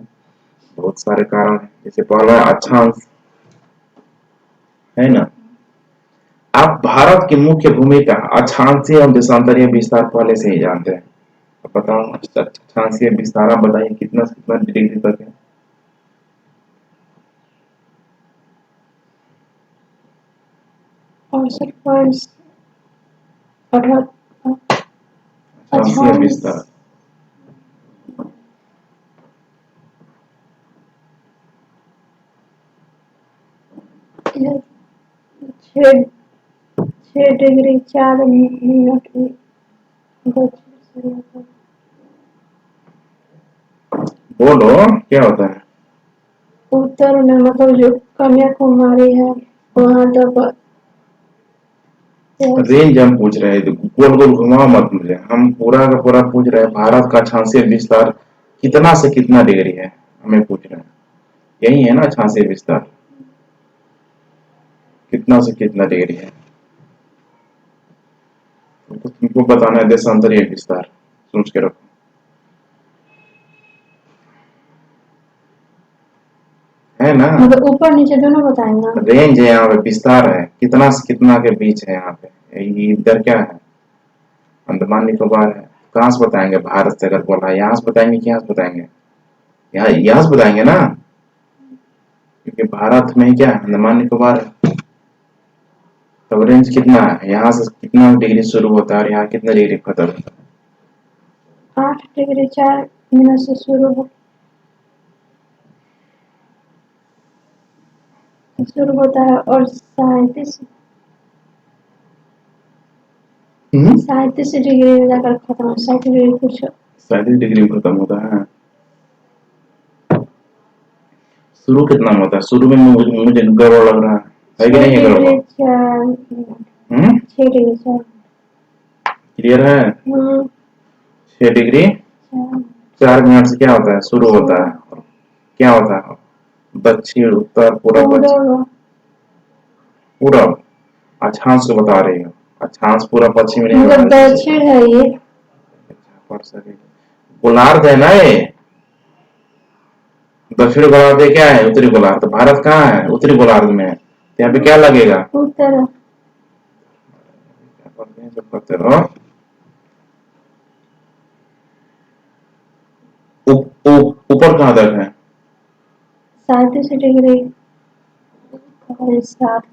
बहुत सारे कारण हैं। जैसे पहला अक्षांश है ना। आप भारत की मुख्य भूमिका अक्षांशीय और देशांतरीय विस्तार पहले से ही जानते हैं। अब बताओ अक्षांशीय विस्तार आप बताइए कितना से कितना डिग्री तक है। और 68 अक्षांशीय विस्तार छः 6 डिग्री 4 मिनट बोलो क्या होता है। उत्तर में मतलब जो कन्याकुमारी है वहां तक रेंज हम पूछ रहे हैं, गोल गोल घुमाओ मत मुझे, हम पूरा का पूरा पूछ रहे हैं भारत का अक्षांशीय विस्तार कितना से कितना डिग्री है, हमें पूछ रहे हैं। यही है ना अक्षांशीय विस्तार, कितना से कितना डिग्री है। तो तुमको बताना है देशांतरीय विस्तार, सोच के रखो। है ना, मतलब ऊपर नीचे दोनों बताएंगे। रेंज है यहाँ पे, विस्तार है, कितना से कितना के बीच है यहाँ पे। ये इधर क्या है, अंडमान निकोबार है। कहाँ से बताएंगे, भारत से अगर बोला यहाँ से बताएंगे कि यहाँ से बताएंगे, यहाँ से बताएंगे ना, क्योंकि भारत में क्या है, अंडमान निकोबार है। तब रेंज कितना है, यहाँ से कितना डिग्री शुरू होता है और यहाँ कितना डिग्री खत्म होता है। 8 डिग्री 4 मिनट से शुरू होता है और 37 डिग्री में जाकर खत्म, 60 डिग्री कुछ 37 डिग्री में खत्म होता है। शुरू कितना में होता है, शुरू में मुझे गड़बड़ लग रहा है कि नहीं है गड़बड़। 6 डिग्री 4 क्लियर है। 6 डिग्री 4 मिनट से क्या होता है, शुरू होता है और क्या होता है, दक्षिण उत्तर पूरब पश्चिम। पूरब अक्षांश को बता रही हो, अक्षांश पूरा पश्चिम नहीं मतलब दक्षिण है ये, गोलार्ध है ना ये। दक्षिण गोलार्ध क्या है, उत्तरी गोलार्ध। भारत कहाँ है, उत्तरी गोलार्ध में है। तो यहाँ पे क्या लगेगा, उत्तर। ऊपर कहाँ तक है, 37 डिग्री 7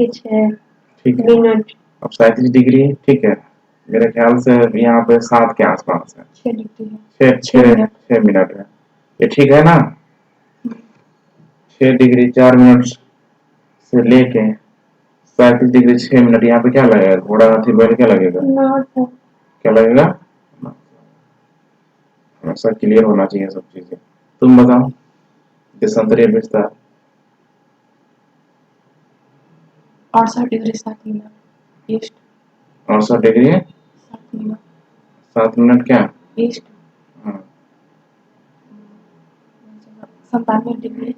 मिनट। अब 37 डिग्री ठीक है, मेरे ख्याल से यहाँ पे 7 के आसपास है, 6 मिनट है। ये ठीक है ना। 6 डिग्री 4 मिनट से लेके 37 डिग्री 6 मिनट, यहाँ पे क्या लगेगा, घोड़ा हाथी बैल क्या लगेगा, क्या लगेगा। हमेशा क्लियर होना चाहिए सब चीजें। तुम बताओ देशांतरीय विस्तार। 68 degree 7 minute east. 68 degree 7 minute क्या ईस्ट। 97 degree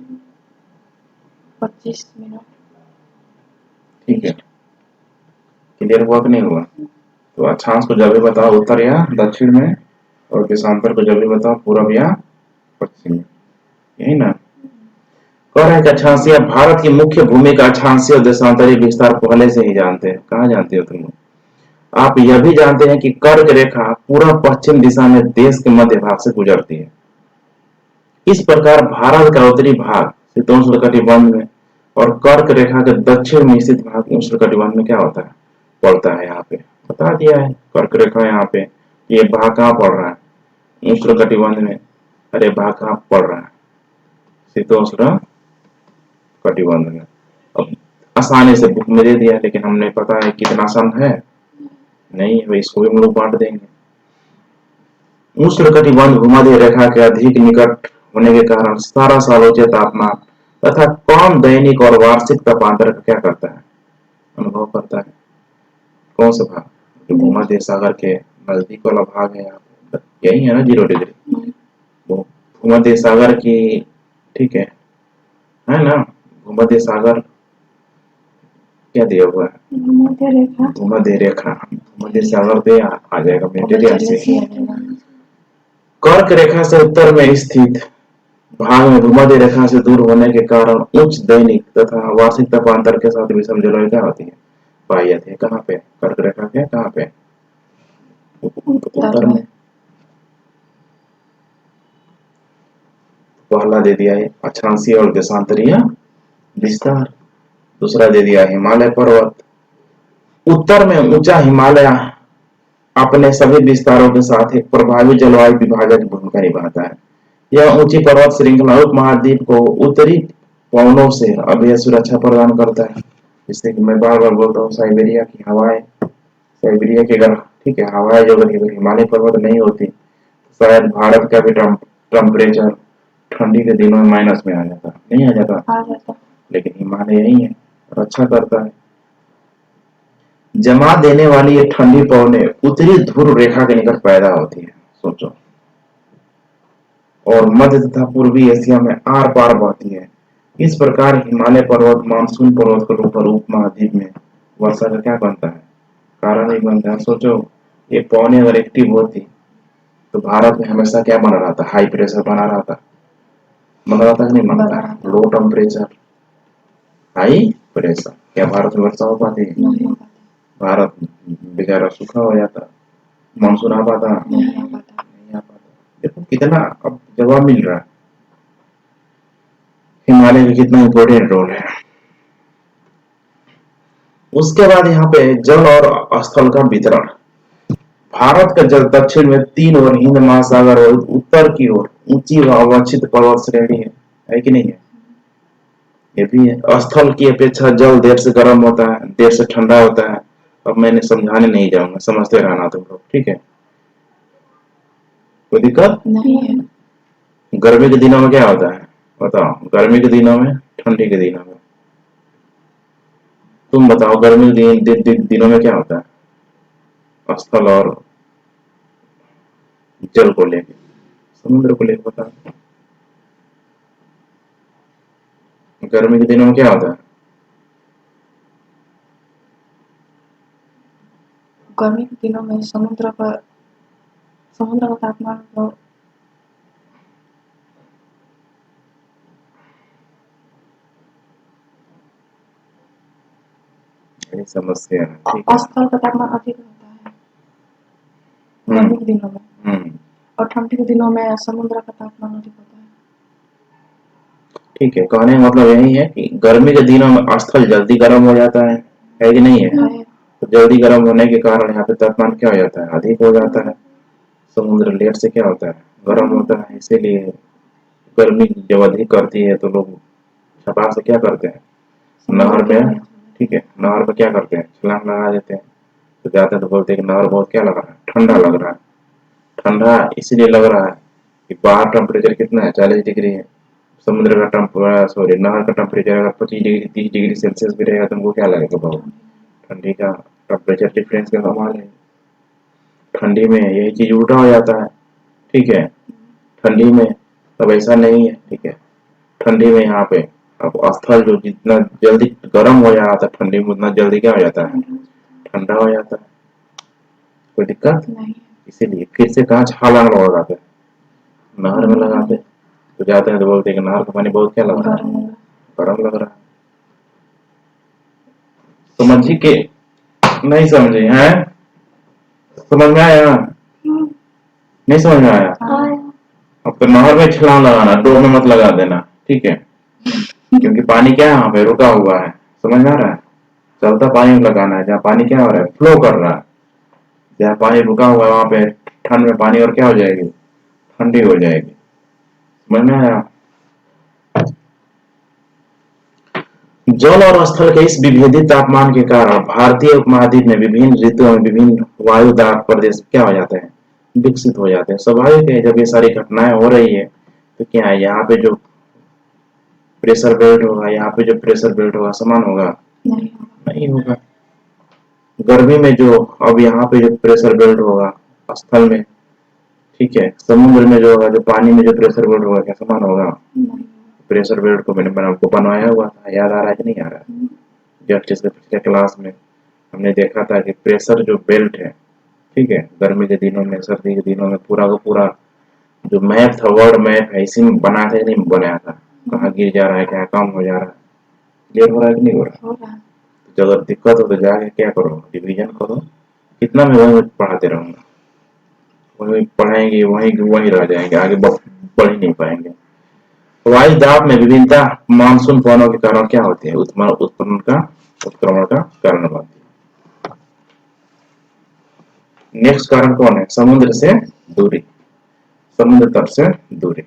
25 minute. ठीक है, क्लियर हुआ कि नहीं हुआ। तो अक्षांश को जब भी बताओ उत्तर या दक्षिण में, और देशांतर को जब भी बताओ पूर्व या पश्चिम में, यही ना। कह रहे हैं अक्षांशीय भारत की मुख्य भूमिका अक्षांशीय और देशांतरीय विस्तार पहले से ही जानते हैं। कहाँ जानते हो तुम, आप यह भी जानते हैं कि कर्क रेखा पूरा पश्चिम दिशा में देश के मध्य भाग से गुजरती है। इस प्रकार भारत का उत्तरी भाग शीतोष्णकटिबंध में और कर्क रेखा के दक्षिण में स्थित भाग उष्णकटिबंध में क्या होता है, पड़ता है। यहाँ पे बता दिया है, कर्क रेखा यहाँ पे, ये भाग कहाँ पड़ रहा है, उष्णकटिबंध में। अरे भाग कहाँ पड़ रहा है, शीतोष्ण कटिबंध में। अब आसानी से बुक में दे दिया, लेकिन हमने पता है कितना आसान है नहीं है, इसको भी हम लोग बांट देंगे। उष्णकटिबंध भूमध्य रेखा के अधिक निकट होने के कारण सारा साल ऊंचे तापमान तथा कम दैनिक और वार्षिक तापांतर का क्या करता है, अनुभव करता है। कौन सा भाग, जो भूमध्य सागर के नजदीक वाला भाग है, यहाँ यही है ना 0 डिग्री, भूमध्य सागर की, ठीक है ना। भूमध्य सागर क्या दिया हुआ है, भूमध्य रेखा, भूमध्य सागर पे आ जाएगा मेरे ध्यान से। कर्क रेखा से उत्तर में स्थित भाग में भूमध्य रेखा से दूर होने के कारण उच्च दैनिक तथा वार्षिक तापांतर के साथ विषम जलवायु क्या होती है, पाई जाती है। कहाँ पे, कर्क रेखा के कहाँ पे, उत्तर में। पहला दे दिया है अक्षांशीय और देशांतरीय विस्तार, दूसरा दे दिया हिमालय पर्वत। उत्तर में ऊंचा हिमालय अपने सभी विस्तारों के साथ एक प्रभावी जलवायु विभाजक की भूमिका निभाता है। यह ऊंची पर्वत श्रृंखला उपमहाद्वीप को उत्तरी पवनों से अभेद सुरक्षा प्रदान करता है। जिससे कि मैं बार बार बोलता हूँ, साइबेरिया की हवाएं, साइबेरिया की अगर ठीक है हवाएं जो अगर हिमालय पर्वत नहीं होती तो शायद भारत का भी टेम्परेचर ठंडी के दिनों में माइनस में आ जाता, नहीं आ जाता, लेकिन हिमालय यही है और अच्छा करता है। जमा देने वाली ये ठंडी पवनें उत्तरी ध्रुव रेखा के निकट पैदा होती है, सोचो, और मध्य तथा पूर्वी एशिया में आर पार बहती है। इस प्रकार हिमालय पर्वत मानसून पर्वत के रूप पर उपमहाद्वीप में वर्षा का क्या बनता है, कारण ही बनता है। सोचो ये पवनें अगर एक्टिव होती तो भारत में हमेशा क्या बना रहा था, हाई प्रेशर बना रहा था, बना रहा था कि नहीं बनता, लो टेम्परेचर हाई प्रेशर, क्या भारत में वर्षा हो पाती, भारत बेचारा सूखा हो जाता, मानसून आ पाता, नहीं आ पाता। देखो कितना अब जवाब मिल रहा है, हिमालय का कितना इंपॉर्टेंट रोल है। उसके बाद यहाँ पे जल और स्थल का वितरण। भारत का जल दक्षिण में 3 और हिंद महासागर और उत्तर की ओर ऊंची व अवस्थित पर्वत श्रेणी है कि नहीं है, ये भी है। स्थल की अपेक्षा जल देर से गर्म होता है, देर से ठंडा होता है। अब मैंने समझाने नहीं जाऊंगा, समझते रहना तुम लोग, ठीक है, कोई दिक्कत नहीं है। गर्मी के दिनों में क्या होता है बताओ, गर्मी के दिनों में, ठंडी के दिनों में, तुम बताओ गर्मी के दिनों में क्या होता है, स्थल और जल को लेके, समुद्र को लेके बताओ, गर्मी के दिनों में क्या होता है, गर्मी के दिनों में समुद्र का तापमान तो समस्या है, स्थल का तापमान अधिक होता है गर्मी के दिनों में, और ठंडी के दिनों में समुद्र का तापमान अधिक होता है। ठीक है, कहने का मतलब यही है कि गर्मी के दिनों में स्थल जल्दी गर्म हो जाता है कि नहीं है, तो जल्दी गर्म होने के कारण यहाँ पे तापमान क्या हो जाता है, अधिक हो जाता है। समुद्र लेट से क्या होता है, गर्म होता है, इसीलिए गर्मी जब अधिक करती है तो लोग छपा से क्या करते हैं, नहर में, ठीक है, नहर पे क्या करते हैं, छलांग लगा देते हैं। तो जाते हैं तो बोलते हैं कि नहर बहुत क्या लग रहा है, ठंडा लग रहा है। ठंडा इसलिए लग रहा है कि बाहर टेम्परेचर कितना है, 40 डिग्री है, समुद्र का सॉरी नहर का टेम्परेचर अगर 25 डिग्री 30 डिग्री सेल्सियस भी रहेगा तो हमको क्या लगेगा, बहुत ठंडी का टेम्परेचर डिफरेंस का कमाल है। ठंडी में यही चीज उल्टा हो जाता है, ठीक है, ठंडी में अब ऐसा नहीं है, ठीक है, ठंडी में यहाँ पे अब स्थल जो जितना जल्दी गर्म हो जा रहा था ठंडी में उतना जल्दी क्या हो जाता है, ठंडा हो जाता है, कोई दिक्कत नहीं। इसीलिए फिर से कहाँ छलांग लगाते हैं, नहर में लगाते, तो जाते हैं तो बोलते हैं कि नहर का पानी बहुत क्या लग रहा है, गर्म लग रहा है। समझी के नहीं समझे हैं, समझ में आया, नहीं समझ में आया, अब तो नहर में छलांग लगाना, डोर में मत लगा देना, ठीक है, क्योंकि पानी क्या है यहाँ पे रुका हुआ है, समझ में आ रहा है, चलता पानी में लगाना है, जहाँ पानी क्या हो रहा है, फ्लो कर रहा है, जहाँ पानी रुका हुआ है वहां पे ठंड में पानी और क्या हो जाएगी, ठंडी हो जाएगी, समझ में आया। जल और स्थल के इस विभेदित तापमान के कारण भारतीय उपमहाद्वीप में विभिन्न ऋतुओं में विभिन्न वायु दाब प्रदेश क्या हो जाते हैं, विकसित हो जाते हैं। स्वाभाविक है, जब ये सारी घटनाएं हो रही है तो क्या है, यहाँ पे जो प्रेशर बेल्ट होगा, यहाँ पे जो प्रेशर बेल्ट होगा समान होगा, नहीं होगा। गर्मी में जो अब यहाँ पे जो प्रेशर बेल्ट होगा स्थल में, ठीक है, समुद्र में जो होगा, जो पानी में जो प्रेशर बेल्ट होगा क्या समान होगा, प्रेशर बेल्ट को मैंने आपको बनवाया हुआ था, याद आ रहा है कि नहीं आ रहा है, जस्ट इसके पिछले क्लास में हमने देखा था कि प्रेशर जो बेल्ट है, ठीक है, गर्मी के दिनों में सर्दी के दिनों में पूरा का पूरा जो मैप था, वर्ल्ड मैप है, इसी में बनाया था कि नहीं बनाया था, कहाँ गिर जा रहा है, क्या कम हो जा रहा है, क्लियर हो रहा है कि नहीं हो रहा। हो रहा है। तो अगर दिक्कत हो तो जाके क्या करो, रिवीजन करो। कितना मैं वही पढ़ाते रहूंगा, वही पढ़ाएंगे, वही रह जाएंगे, आगे बढ़ ही नहीं पाएंगे। हवाई दाब में विभिन्नता मानसून पवनों के कारण क्या होते हैं, उत्क्रमण का कारण बनती है। नेक्स्ट कारण कौन है, समुद्र से दूरी, समुद्र तट से दूरी।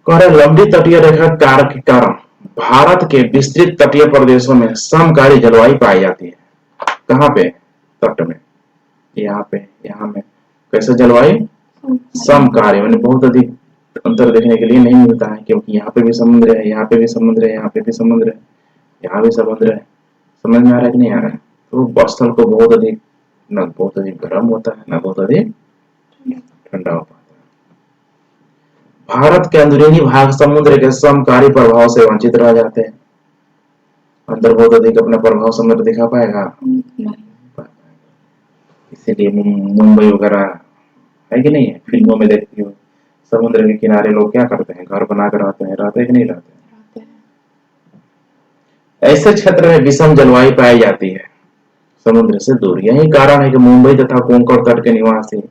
लंबी तटीय रेखा कारक के कारण भारत के विस्तृत तटीय प्रदेशों में समकालीन जलवायु पाई जाती है। कहाँ पे, तट में, यहाँ में कैसे जलवायु, समकालीन, मैंने बहुत अधिक अंतर देखने के लिए नहीं मिलता है, क्योंकि यहाँ पे भी समुद्र है, यहाँ पे भी समुद्र है, यहाँ पे भी समुद्र है, यहाँ भी समुद्र है। समझ में आ रहा है कि नहीं आ रहा है। तो स्थल को बहुत अधिक, न बहुत अधिक गर्म होता है, न बहुत अधिक ठंडा होता है। भारत के अंदरूनी भाग समुद्र के समकारी प्रभाव से वंचित रह जाते हैं। अंदर बहुत अधिक अपना प्रभाव समुद्र दिखा पाएगा, इसीलिए मुंबई वगैरह है कि नहीं है, फिल्मों में देखती हो, समुद्र के किनारे लोग क्या करते हैं, घर बनाकर रहते हैं, रहते हैं कि नहीं रहते हैं। ऐसे क्षेत्र में विषम जलवायु पाई जाती है, समुद्र से दूर। यही कारण है कि मुंबई तथा कोंकण तट के निवासी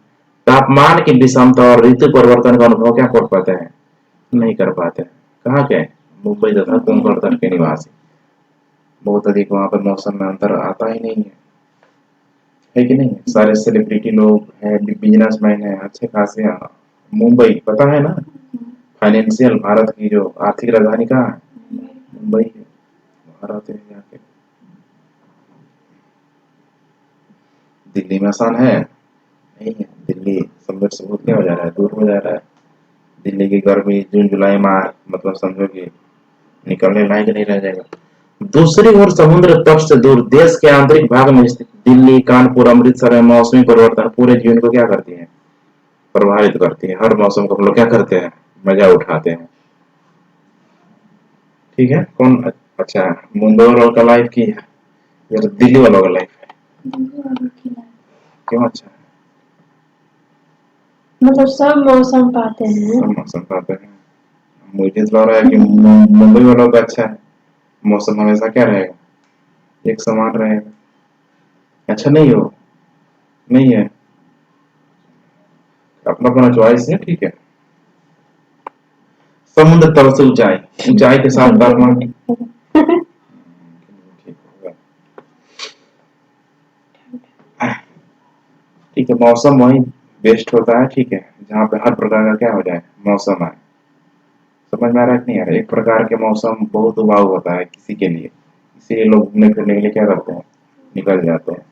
तापमान की विषमता और ऋतु परिवर्तन का अनुभव क्या कर पाते हैं, नहीं कर पाते। कहाँ के, मुंबई तथा कोंकण तट के निवासी, बहुत अधिक वहां पर मौसम में अंतर आता ही नहीं है कि नहीं। सारे सेलिब्रिटी लोग हैं, बिजनेसमैन है, अच्छे खासे। मुंबई पता है ना, फाइनेंशियल भारत की जो आर्थिक राजधानी कहाँ है, मुंबई है। भारत है जाके, दिल्ली में आसान है नहीं है, दिल्ली समुद्र से बहुत क्या हो जा रहा है, दूर हो जा रहा है। दिल्ली की गर्मी जून जुलाई माह, मतलब समझो कि निकलने लायक नहीं रह जाएगा। दूसरी ओर समुद्र तट से दूर देश के आंतरिक भाग में स्थित दिल्ली, कानपुर, अमृतसर में मौसमी परिवर्तन पूरे जीवन को क्या करती है, प्रभावित करती है। हर मौसम को हम लोग क्या करते हैं, मजा उठाते हैं। ठीक है, कौन अच्छा मुंबई वालों का लाइफ की है या दिल्ली वालों का लाइफ है, क्यों अच्छा है, मतलब सब मौसम पाते हैं, सब मौसम पाते हैं। मुझे तो लग रहा है कि मुंबई वालों का अच्छा है, मौसम हमेशा क्या रहेगा, एक समान रहेगा। अच्छा नहीं हो, नहीं है, अपना अपना चॉइस है, ठीक है। समुद्र तल से ऊंचाई, ऊंचाई के साथ तापमान ठीक है, मौसम वही बेस्ट होता है, ठीक है, जहाँ पे हर प्रकार का क्या हो जाए, मौसम आए। समझ में आ रहा है कि नहीं आ रहा है। एक प्रकार के मौसम बहुत उबाऊ होता है किसी के लिए, इसीलिए लोग घूमने फिरने के लिए क्या करते हैं, निकल जाते हैं।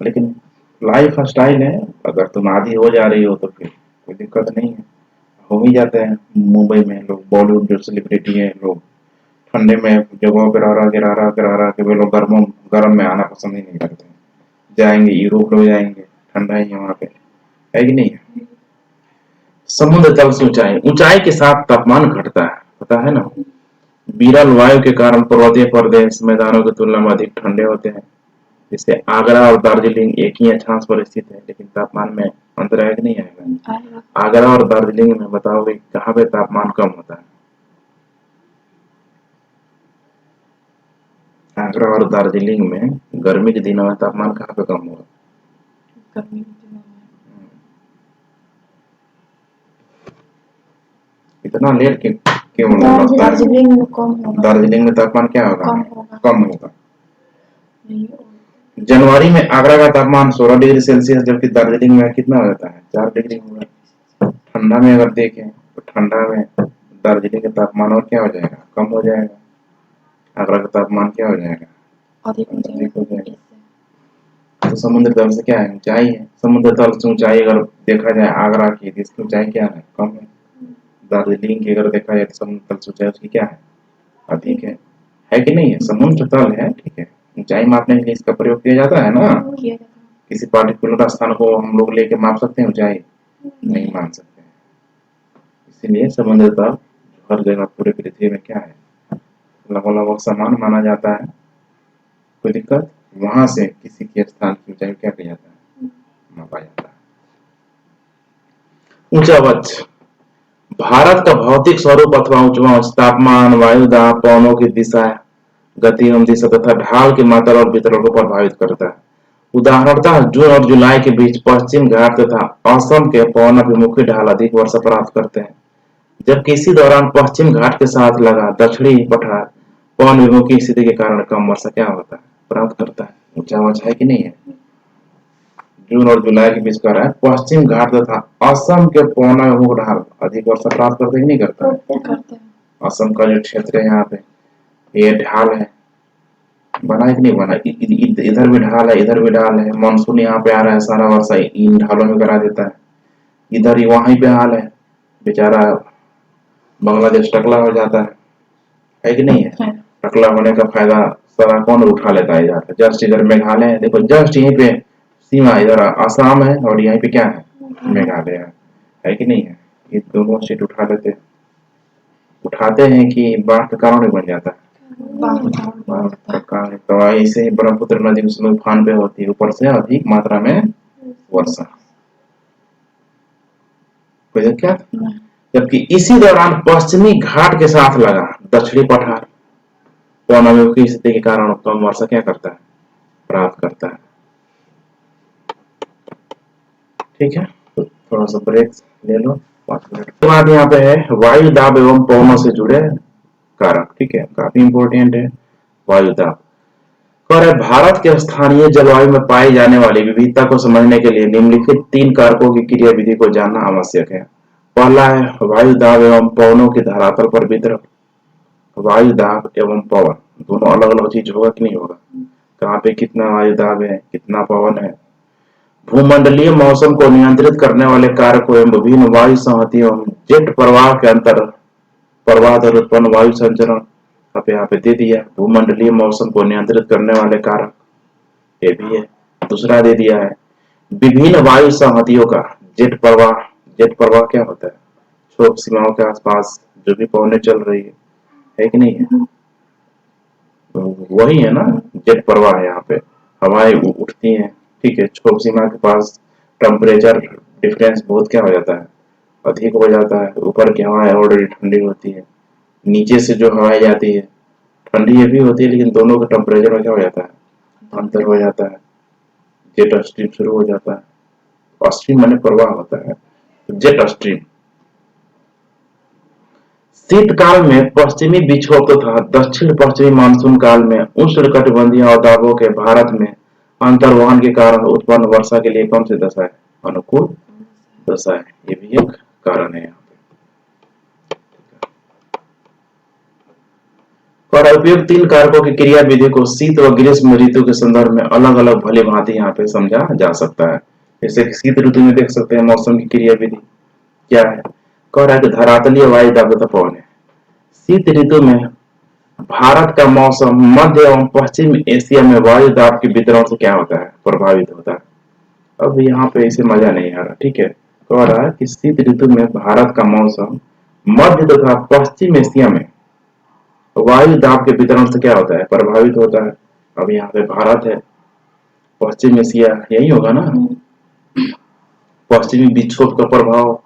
लेकिन लाइफ स्टाइल है, अगर तुम आधी हो जा रही हो तो फिर कोई दिक्कत नहीं है, हो ही जाते हैं। मुंबई में लोग, बॉलीवुड जो सेलिब्रिटी है, लोग ठंडे में जगहों पर रह रहा के वे लोग गर्म में आना पसंद ही नहीं करते। जाएंगे यूरोप लोग जाएंगे, ठंडा ही है वहाँ पे, है कि नहीं है। समुद्र तल से ऊंचाई, ऊंचाई के साथ तापमान घटता है, पता है ना। विरल वायु के कारण पर्वतीय प्रदेश मैदानों की तुलना में अधिक ठंडे होते हैं। जैसे आगरा और दार्जिलिंग एक ही अक्षांश पर स्थित है, लेकिन तापमान में अंतर आएगा नहीं आएगा। आगरा और दार्जिलिंग में बताओगे कहाँ पे तापमान कम होता है, आगरा और दार्जिलिंग में गर्मी के दिनों में तापमान कहाँ पे कम होगा, गर्मी के दिनों में। इतना लेट क्यों लगता है, दार्जिलिंग में कम होगा, दार्जिलिंग में तापमान क्या होगा, कम होगा। जनवरी में आगरा का तापमान 16 डिग्री सेल्सियस, जबकि दार्जिलिंग में कितना हो जाता है, 4 डिग्री होगा। ठंडा में अगर देखें तो ठंडा में दार्जिलिंग का तापमान और क्या हो जाएगा, कम हो जाएगा। आगरा का तापमान क्या हो जाएगा, अधिक हो जाएगा। तो समुद्र तल से क्या है, ऊंचाई है। समुद्र तल से ऊंचाई अगर देखा जाए आगरा की, इसकी ऊंचाई क्या है, कम है। दार्जिलिंग की अगर देखा जाए तो समुद्र तल से ऊंचाई उसकी क्या है, अधिक है कि नहीं है। समुद्र तल है, ठीक है, ऊंचाई मापने के लिए इसका प्रयोग किया जाता है ना। किसी पार्टिकुलर स्थान को हम लोग लेके माप सकते हैं ऊंचाई, नहीं मान सकते हैं। इसीलिए समुद्र तल हर जगह पूरे पृथ्वी में क्या है, लगभग समान माना जाता है। कोई दिक्कत, वहां से किसी के स्थान की ऊंचाई क्या किया जाता है, मापा जाता है। ऊंचा वक्ष भारत का भौतिक स्वरूप अथवा उच्च तापमान, वायु दाब, पवनों की दिशा, गति एवं दिशा तथा ढाल की मात्रा और वितरण को प्रभावित करता है। उदाहरणतः जून और जुलाई के बीच पश्चिम घाट तथा असम के पवनाभिमुखी ढाल अधिक वर्षा प्राप्त करते हैं, जबकि इसी दौरान पश्चिम घाट के साथ लगा दक्षिणी पठार पवन विमुखी स्थिति के कारण कम वर्षा क्या होता है, प्राप्त करता है। ऊंचा वक्ष है कि नहीं है? जून और जुलाई के बीच कर रहा है, पश्चिम घाट तथा असम के पवनाभिमुख ढाल अधिक वर्षा प्राप्त करते ही नहीं करता है। करते हैं। असम का जो क्षेत्र है यहाँ पे ये ढाल है, बना है कि नहीं बना? इधर भी ढाल है, इधर भी ढाल है। मानसून यहाँ पे आ रहा है, सारा वर्षा इन ढालों में करा देता है। इधर ही वहीं पे हाल है, बेचारा बांग्लादेश टकला हो जाता है कि नहीं है? टकला होने का फायदा सारा कौन उठा लेता है इधर? जस्ट इधर मेघालय है, देखो जस्ट यहीं पे सीमा, इधर आसाम है और यहीं पे क्या है? मेघालय है कि नहीं है? ये दोनों सीट उठा लेते हैं, उठाते हैं कि बाढ़ का कारण बन जाता है। तो ऐसे ही ब्रह्मपुत्र नदी उसमें उफान पे होती है, ऊपर से अधिक मात्रा में वर्षा। क्या? जबकि इसी दौरान पश्चिमी घाट के साथ लगा दक्षिणी पठार पवनाभिमुखी स्थिति के कारण कम वर्षा क्या करता है? प्राप्त करता है। ठीक है, तो थोड़ा सा ब्रेक ले लो 5 मिनट के बाद। यहाँ पे है वायु दाब एवं पवनों से जुड़े कारक। ठीक है, काफी इंपोर्टेंट है वायु दाब। और भारत के स्थानीय जलवायु में पाई जाने वाली विविधता को समझने के लिए निम्नलिखित 3 कारकों की क्रिया विधि को जानना आवश्यक है। पहला है वायु दाब एवं पवनों की धरातल पर वितरण। वायु दाब एवं पवन दोनों अलग अलग चीज होगा कि नहीं होगा? कहाँ पे कितना वायु दाब है, कितना पवन है। भूमंडलीय मौसम को नियंत्रित करने वाले कारकों एवं विभिन्न वायु संहतियों जेट प्रवाह के अंतर प्रवाह द्वारा उत्पन्न वायु संचरण अब यहाँ पे दे दिया। भूमंडलीय मौसम को नियंत्रित करने वाले कारक ये भी है। दूसरा दे दिया है विभिन्न वायु संहतियों का जेट प्रवाह। जेट प्रवाह क्या होता है? क्षोभ सीमाओं के आसपास जो भी पवनें चल रही है कि नहीं है? तो वही है ना जेट प्रवाह। यहाँ पे हवाएं उठती हैं, ठीक है, क्षोभ सीमा के पास टेम्परेचर डिफरेंस बहुत क्या हो जाता है? अधिक हो जाता है। ऊपर की हवाएं ऑलरेडी ठंडी होती है, नीचे से जो हवाएं जाती है ठंडी ये भी होती है, लेकिन दोनों के टेम्परेचर में क्या हो जाता है? अंतर हो जाता है। जेट स्ट्रीम शुरू हो जाता है। स्ट्रीम माने प्रवाह होता है, जेट स्ट्रीम। शीतकाल में पश्चिमी विक्षोभ तथा दक्षिण पश्चिमी मानसून काल में उष्णकटिबंधीय अवदाबों के भारत में अंतर्वहन के कारण उत्पन्न वर्षा के लिए कौन सी दशा है? अनुकूल दशा है। ये भी एक कारण है। और उपयुक्त 3 कारकों की क्रिया विधि को शीत व ग्रीष्म ऋतु के संदर्भ में अलग अलग भली भांति यहाँ पे समझा जा सकता है। जैसे शीत ऋतु में देख सकते हैं मौसम की क्रिया विधि क्या है। कह रहा है कि धरातलीय वायु दाब तथा पवन है। शीत ऋतु में भारत का मौसम मध्य एवं पश्चिम एशिया में वायु दाब के वितरण से क्या होता है? प्रभावित होता है। अब यहाँ पे इसे मजा नहीं आ रहा। ठीक है, कह रहा है कि शीत ऋतु में भारत का मौसम मध्य तथा पश्चिम एशिया में वायु दाब के वितरण से क्या होता है? प्रभावित होता है। अब यहाँ पे भारत है, पश्चिम एशिया यही होगा ना। पश्चिमी विक्षोभ का प्रभाव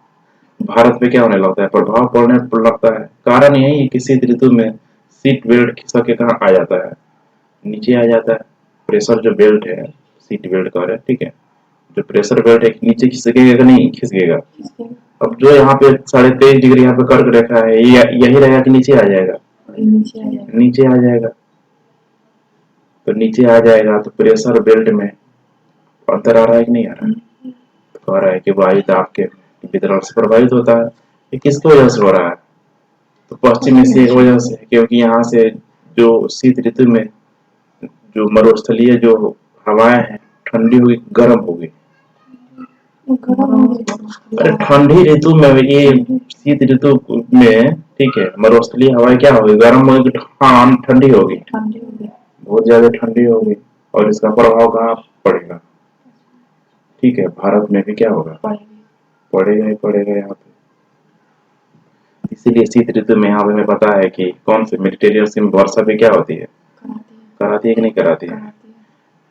भारत पे क्या होने लगता है? प्रभाव पड़ने लगता है। कारण यही है कि शीत ऋतु में सीट बेल्ट खिसक के कहाँ आ जाता है? नीचे आ जाता है। प्रेशर जो बेल्ट है, सीट बेल्ट का है, ठीक है, जो प्रेशर बेल्ट है नीचे खिसकेगा कि नहीं? खिसकेगा। अब जो यहाँ पे 23.5 डिग्री यहाँ पे कर्क रेखा है, यही रहेगा कि नीचे आ जाएगा? नीचे आ जाएगा। तो नीचे आ जाएगा तो प्रेशर बेल्ट में अंतर आ रहा है कि नहीं आ रहा है? तो कह रहा है कि वायु दाब के वितरण से प्रभावित होता है। ये किसकी वजह से हो रहा है? तो पश्चिम एशिया की वजह से, क्योंकि यहाँ से जो शीत ऋतु में जो मरुस्थलीय जो हवाएं हैं ठंडी होगी, गर्म होगी। अरे ठंडी ऋतु में, ये शीत ऋतु में, ठीक है, मरुस्थलीय हवाएं क्या होगी? गर्म होगी, ठंडी होगी, बहुत ज्यादा ठंडी होगी। और इसका प्रभाव कहाँ पड़ेगा? ठीक है, भारत में भी क्या होगा? पड़ेगा ही पड़ेगा यहाँ पे। इसीलिए शीत ऋतु में यहाँ पे हमें पता है कि कौन से मेडिटेरियन सी वर्षा भी क्या होती है? कराती है कि नहीं कराती है?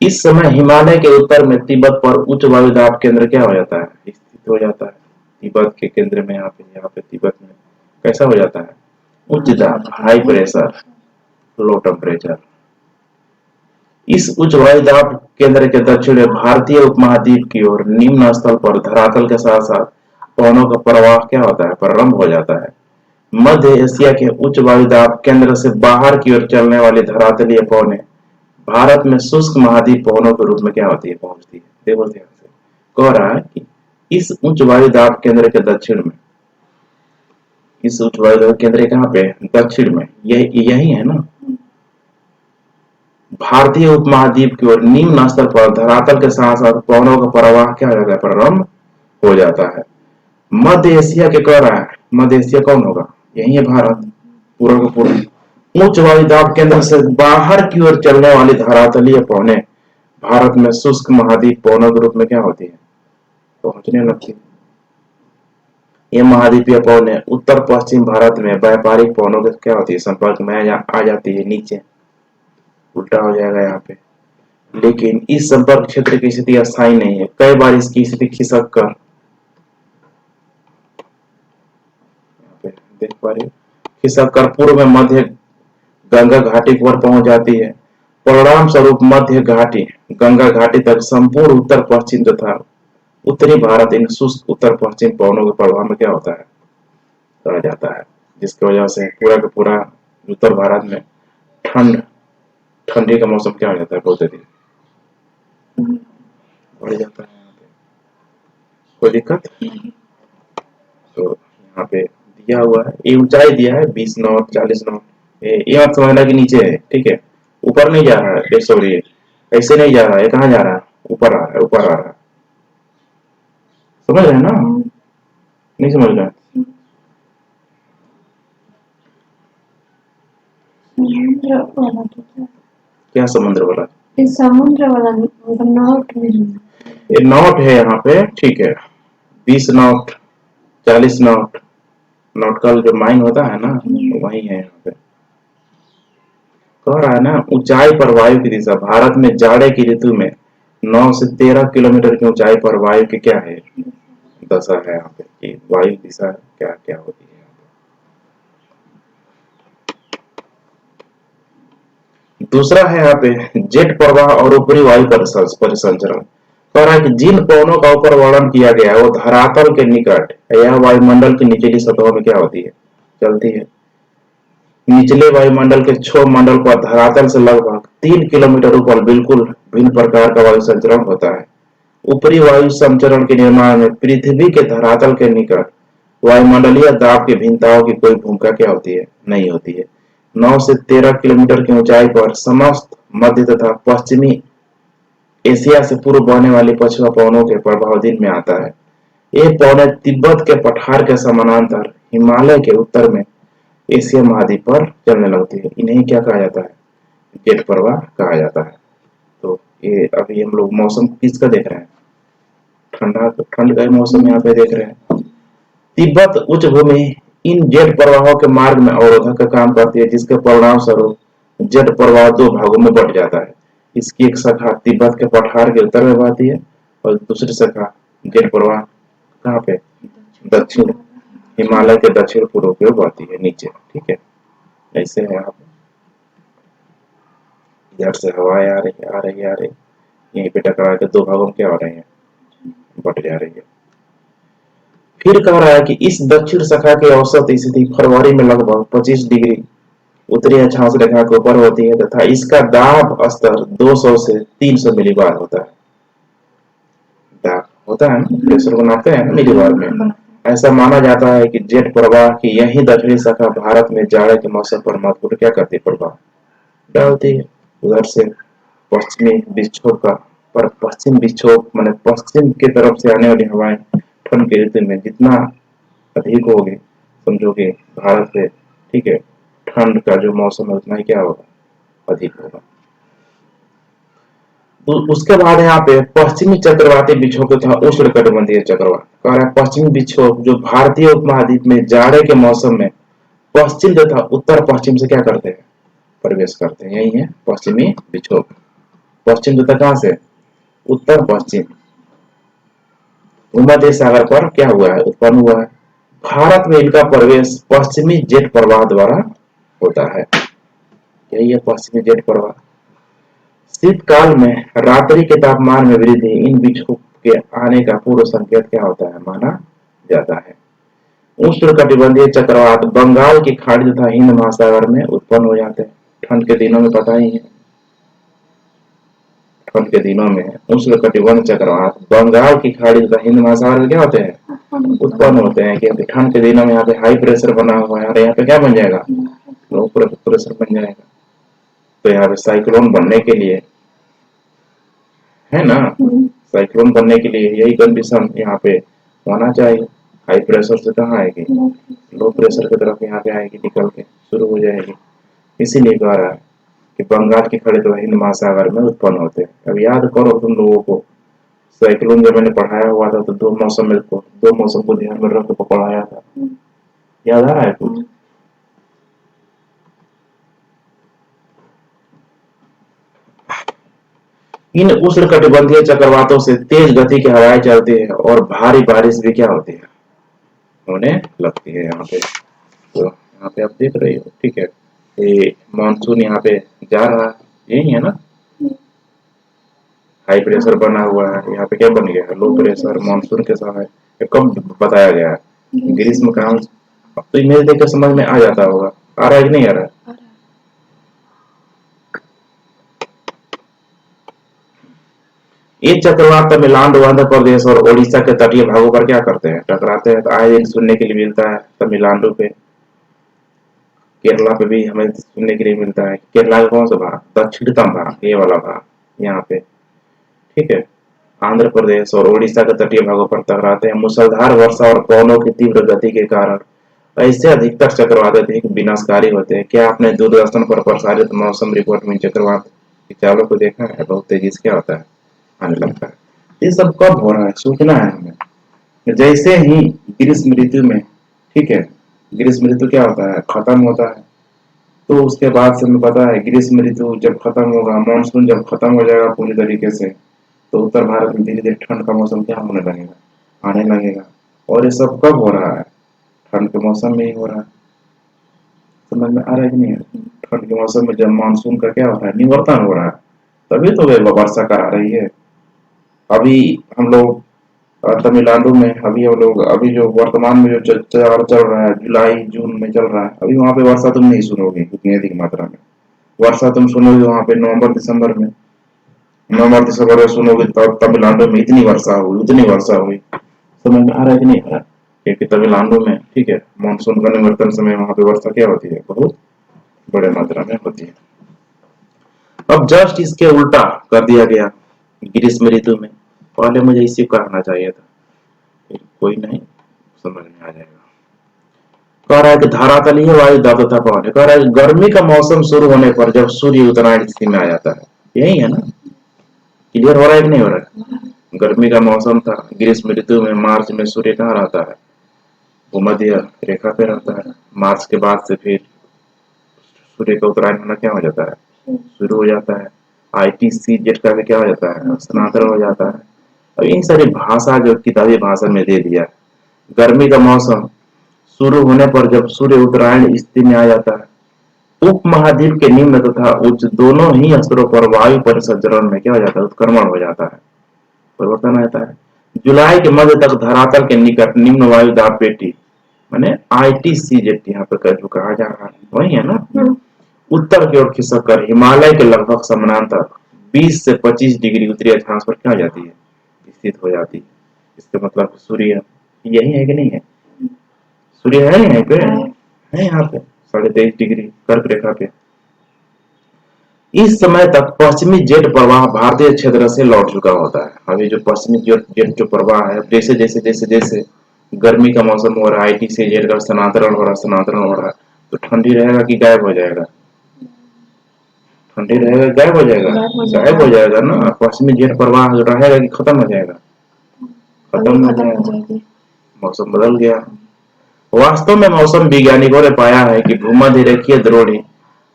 इस समय हिमालय के उत्तर में तिब्बत पर उच्च वायु दाब केंद्र क्या हो जाता है? स्थित हो जाता है। तिब्बत के केंद्र में यहाँ पे तिब्बत में कैसा हो जाता है, उच्च दाब, हाई प्रेशर, लो टेम्परेचर। इस उच्च वायु दाब केंद्र के दक्षिण में भारतीय उपमहाद्वीप की ओर निम्न स्थल पर धरातल के साथ साथ पवनों का प्रवाह क्या होता है, प्रारंभ हो जाता है। मध्य एशिया के उच्च वायु दाब केंद्र से बाहर की ओर चलने वाली धरातलीय पवनें भारत में शुष्क महाद्वीप पवनों के रूप में क्या होती है, पहुंचती है। देखो ध्यान से कह रहा है कि इस उच्च वायु दाब केंद्र के दक्षिण में, इस उच्च वायु दाब केंद्र कहाँ पे, दक्षिण में, यही है ना। भारतीय उपमहाद्वीप की ओर निम्न स्तर पर धरातल के साथ साथ पवनों का प्रवाह क्या हो जाता है, प्रारंभ हो जाता है। मध्य एशिया के कह रहा है, मध्य एशिया कौन होगा, यही है भारत, पूरा का पूरा। उच्च वायु दाब केंद्र से बाहर की ओर चलने वाली धरातलीय पवनें भारत में शुष्क महाद्वीप पवनों के रूप में क्या होती है, पहुंचने लगती है। ये महाद्वीपीय पवनें उत्तर पश्चिम भारत में व्यापारिक पवनों के क्या होती है, संपर्क में आ जाती है। नीचे उल्टा हो जाएगा यहाँ पे। लेकिन इस संपर्क क्षेत्र की स्थिति अस्थायी नहीं है, कई बार इसकी स्थिति खिसक कर, देख पा रहे, खिसक कर पूर्व में मध्य गंगा घाटी पर पहुंच जाती है। परिणाम स्वरूप मध्य घाटी, गंगा घाटी तक संपूर्ण उत्तर पश्चिम तथा उत्तरी भारत इन शुष्क उत्तर पश्चिम पवनों के प्रभाव में क्या होता है, रह जाता है, जिसकी वजह से पूरा का पूरा उत्तर भारत में ठंडी का मौसम क्या हो जाता है, बहुत अधिक बढ़ जाता है। यहाँ पे कोई दिक्कत, तो यहाँ पे दिया हुआ है, ये ऊंचाई दिया है 20 नॉट 40 नॉट, ये मत समझना कि नीचे है, ठीक है, ऊपर नहीं जा रहा है, सॉरी ऐसे नहीं जा रहा है, कहाँ जा रहा है, ऊपर आ रहा है, ऊपर आ रहा है, समझ रहे हैं ना, नहीं समझ रहे, क्या समुद्र वाला, समुद्र वाला नॉट में, ये नॉट है यहाँ पे, ठीक है, 20 नॉट 40 नॉट, नॉट का जो माइन होता है ना, वही है यहाँ पे। कह रहा है ना, ऊंचाई पर वायु की दिशा, भारत में जाड़े की ऋतु में 9 से 13 किलोमीटर की ऊंचाई पर वायु की क्या है, दशा है यहाँ पे, कि वायु दिशा क्या क्या होती है। दूसरा है यहाँ पे जेट प्रवाह और ऊपरी वायु परिसंचरण। कह रहा है कि जिन पवनों का ऊपर वर्णन किया गया है वो धरातल के निकट या वायुमंडल की निचली सतहों में क्या होती है, चलती है। निचले वायुमंडल के क्षोभ मंडल पर धरातल से लगभग 3 किलोमीटर ऊपर बिल्कुल भिन्न प्रकार का वायु संचरण होता है। ऊपरी वायु संचरण के निर्माण में पृथ्वी के धरातल के निकट वायुमंडलीय दाब की भिन्नताओं की कोई भूमिका क्या होती है, नहीं होती है। 9 से 13 किलोमीटर की ऊंचाई पर समस्त मध्य तथा पश्चिमी एशिया से पूर्व बहने वाली पछुआ पवनों के प्रभावाधीन में आता है। ये पवनें तिब्बत के पठार के समानांतर हिमालय के उत्तर में एशिया महाद्वीप पर चलने लगती है। इन्हें क्या कहा जाता है, जेट प्रवाह कहा जाता है। तो ये अभी हम लोग मौसम किसका देख रहे हैं, ठंड का मौसम यहाँ पे देख रहे हैं। तिब्बत उच्च भूमि इन जेट प्रवाहों के मार्ग में अवरोधक का काम करती है, जिसके परिणाम स्वरूप जेट प्रवाह 2 भागों में बढ़ जाता है। इसकी एक शाखा तिब्बत के पठार के उत्तर में बहती है और दूसरी शाखा जेट प्रवाह कहाँ पे, दक्षिण हिमालय के दक्षिण पूर्व की ओर बहती है नीचे, ठीक है। ऐसे है, आप इधर से हवाएं आ रही है, यहीं पे टकरा के 2 भागों में क्या हो रही है, बट जा रही है। फिर कह रहा है कि इस दक्षिण शाखा की औसत स्थिति फरवरी में लगभग 25 डिग्री उत्तरी अक्षांश रेखा के ऊपर होती है तथा इसका दाब स्तर 200 से 300 मिलीबार होता है। दाब होता है ना, प्रेशर को नापते हैं ना मिलीबार में। ऐसा माना जाता है कि जेट प्रवाह की यही दक्षिणी शाखा भारत में जाड़े के मौसम पर महत्वपूर्ण क्या करती है, प्रभाव डालती है। उधर से पश्चिमी विक्षोभ का, पर पश्चिम विक्षोभ माने पश्चिम की तरफ से आने वाली हवाएं ठंड के ऋतु में जितना अधिक होगी, समझो कि भारत पे, ठीक है, ठंड का जो मौसम है उतना ही क्या होगा, अधिक होगा। तो उसके बाद यहाँ पे पश्चिमी चक्रवाती विक्षोभ तथा उष्णकटिबंधीय चक्रवात। कह रहा है पश्चिमी विक्षोभ जो भारतीय उपमहाद्वीप में जाड़े के मौसम में पश्चिम तथा उत्तर पश्चिम से क्या करते हैं, प्रवेश करते हैं। यही है पश्चिमी विक्षोभ। पश्चिम तथा कहां से, उत्तर पश्चिम, भूमध्य सागर पर क्या हुआ है, उत्पन्न हुआ है। भारत में इनका प्रवेश पश्चिमी जेट प्रवाह द्वारा होता है। यही है पश्चिमी जेट प्रवाह। शीतकाल में रात्रि के तापमान में वृद्धि इन विक्षोभ के आने का पूर्व संकेत क्या होता है, माना जाता है। उष्णकटिबंधीय चक्रवात बंगाल की खाड़ी तथा हिंद महासागर में उत्पन्न हो जाते हैं। ठंड के दिनों में पता ही है, ठंड के दिनों में उष्णकटिबंधीय चक्रवात बंगाल की खाड़ी तथा हिंद महासागर में क्या होते हैं, उत्पन्न होते हैं। क्योंकि ठंड के दिनों में यहाँ पे हाई प्रेशर बना हुआ है और यहाँ पे क्या बन जाएगा, लो प्रेशर बन जाएगा। तो यहाँ पे साइक्लोन बनने के लिए, है ना, साइक्लोन बनने के लिए यही कंडीशन यहाँ पे होना चाहिए। हाई प्रेशर से कहाँ आएगी, लो प्रेशर की तरफ यहाँ पे आएगी, निकल के शुरू हो जाएगी। इसीलिए कह रहा है कि बंगाल की खाड़ी तो हिंद महासागर में उत्पन्न होते हैं। अब याद करो तुम लोगों को, साइक्लोन जब मैंने पढ़ाया हुआ था तो दो मौसम को ध्यान में रख के पढ़ाया था, याद आ रहा है कुछ? इन उष्णकटिबंधीय चक्रवातों से तेज गति की हवाएं चलती है और भारी बारिश भी क्या होती है, होने लगती है। यहाँ पे तो यहाँ पे आप देख रहे हो, ठीक है, ये मानसून यहाँ पे जा रहा है, यही है ना। हाई प्रेशर बना हुआ है, यहाँ पे क्या बन गया है, लो प्रेशर। मानसून के समय ये कब बताया गया है, ग्रीष्म काल। अब तो इमेज देख के समझ में आ जाता होगा, आ रहा है कि नहीं आ रहा है? ये चक्रवात तमिलनाडु, आंध्र प्रदेश और ओडिशा के तटीय भागों पर क्या करते हैं, टकराते हैं। तो आए दिन सुनने के लिए मिलता है तमिलनाडु पे, केरला पे भी हमें सुनने के लिए मिलता है। केरला का कौन सा भाग, दक्षिणतम भाग, ये वाला भाग यहाँ पे, ठीक है। आंध्र प्रदेश और ओडिशा के तटीय भागों पर टकराते हैं। मूसलाधार वर्षा और पवनों की तीव्र गति के कारण ऐसे अधिकतर चक्रवात अधिक विनाशकारी होते हैं। क्या आपने दूरदर्शन पर प्रसारित मौसम रिपोर्ट में चक्रवात की चालों को देखा है? बहुत तेजी से क्या होता है, आने लगता है। ये सब कब हो रहा है, सोचना है हमें। जैसे ही ग्रीष्म ऋतु में, ठीक है, ग्रीष्म ऋतु क्या होता है, खत्म होता है, तो उसके बाद से हमें पता है ग्रीष्म ऋतु जब खत्म होगा, मानसून जब खत्म हो जाएगा पूरी तरीके से, तो उत्तर भारत में धीरे धीरे ठंड का मौसम क्या होने लगेगा, आने लगेगा। और ये सब कब हो रहा है, ठंड के मौसम में ही हो रहा है। समझ में आ रहा है कि नहीं? ठंड के मौसम में जब मानसून का क्या हो रहा है, निवर्तन हो रहा है, तभी तो वे वर्षा करा रही है। अभी हम लोग तमिलनाडु में, अभी हम लोग अभी जो वर्तमान में जो चल रहा है, जुलाई जून में चल रहा है, अभी वहाँ पे वर्षा तुम नहीं सुनोगे उतनी अधिक मात्रा में। वर्षा तुम सुनोगे वहाँ पे नवंबर दिसंबर में, नवंबर दिसंबर में सुनोगे तब तमिलनाडु में इतनी वर्षा हुई, उतनी वर्षा हुई। समझ में आ रहा है कि नहीं आ रहा? क्योंकि तमिलनाडु में, ठीक है, मानसून का निवर्तन समय वहाँ पे वर्षा क्या होती है, बहुत बड़े मात्रा में होती है। अब जस्ट इसके उल्टा कर दिया गया ग्रीष्म ऋतु में। पहले मुझे इसी को कहना चाहिए था, कोई नहीं, समझ में आ जाएगा। कह रहा है कि धरातलीय वायु दाब तथा पवन है। कह रहा है कि गर्मी का मौसम शुरू होने पर जब सूर्य उत्तरायण स्थिति में आ जाता है, यही है ना, क्लियर हो रहा है कि नहीं हो रहा है? गर्मी का मौसम था, ग्रीष्म ऋतु में मार्च में सूर्य कहाँ रहता है, भूमध्य रेखा पे रहता है। मार्च के बाद से फिर सूर्य का उत्तरायण होना क्या हो जाता है, शुरू हो जाता है। ITC जेट का भी क्या हो जाता है, स्थानांतरण हो जाता है। अब इन सारी भाषा जो किताबी भाषा में दे दिया। गर्मी का मौसम शुरू होने पर जब सूर्य उत्तरायण स्थिति में आ जाता है, उप महाद्वीप के निम्न तथा उच्च दोनों ही स्तरों पर वायु परिसंचरण में क्या हो जाता है, उत्क्रमण हो जाता है, परिवर्तन आता है। जुलाई के मध्य तक धरातल के निकट निम्न वायु दाब पेटी माने ITC जेट यहाँ पर जो कहा जा रहा है वही है ना, उत्तर की ओर खिसक कर हिमालय के लगभग समानांतर 20 से 25 डिग्री उत्तरी अक्षांश पर क्या हो जाती है, स्थित हो जाती है। इसका मतलब सूर्य यही है कि नहीं है, सूर्य है यहीं पे, है यहाँ पे 23.5 डिग्री कर्क रेखा पे। इस समय तक पश्चिमी जेट प्रवाह भारतीय क्षेत्र से लौट चुका होता है। अभी जो पश्चिमी जेट जो प्रवाह है, जैसे जैसे जैसे जैसे गर्मी का मौसम हो रहा है, ITC जेट का स्थानांतरण हो रहा है, तो ठंडी रहेगा कि गायब हो जाएगा, ठंडी रहेगा गायब हो जाएगा, गायब हो जाएगा ना। पश्चिमी जेट प्रवाह रहेगा कि खत्म हो जाएगा, खत्म हो जाएगा, मौसम बदल गया। वास्तव में मौसम वैज्ञानिकों ने पाया है कि भूमध्य रेखीय द्रोणी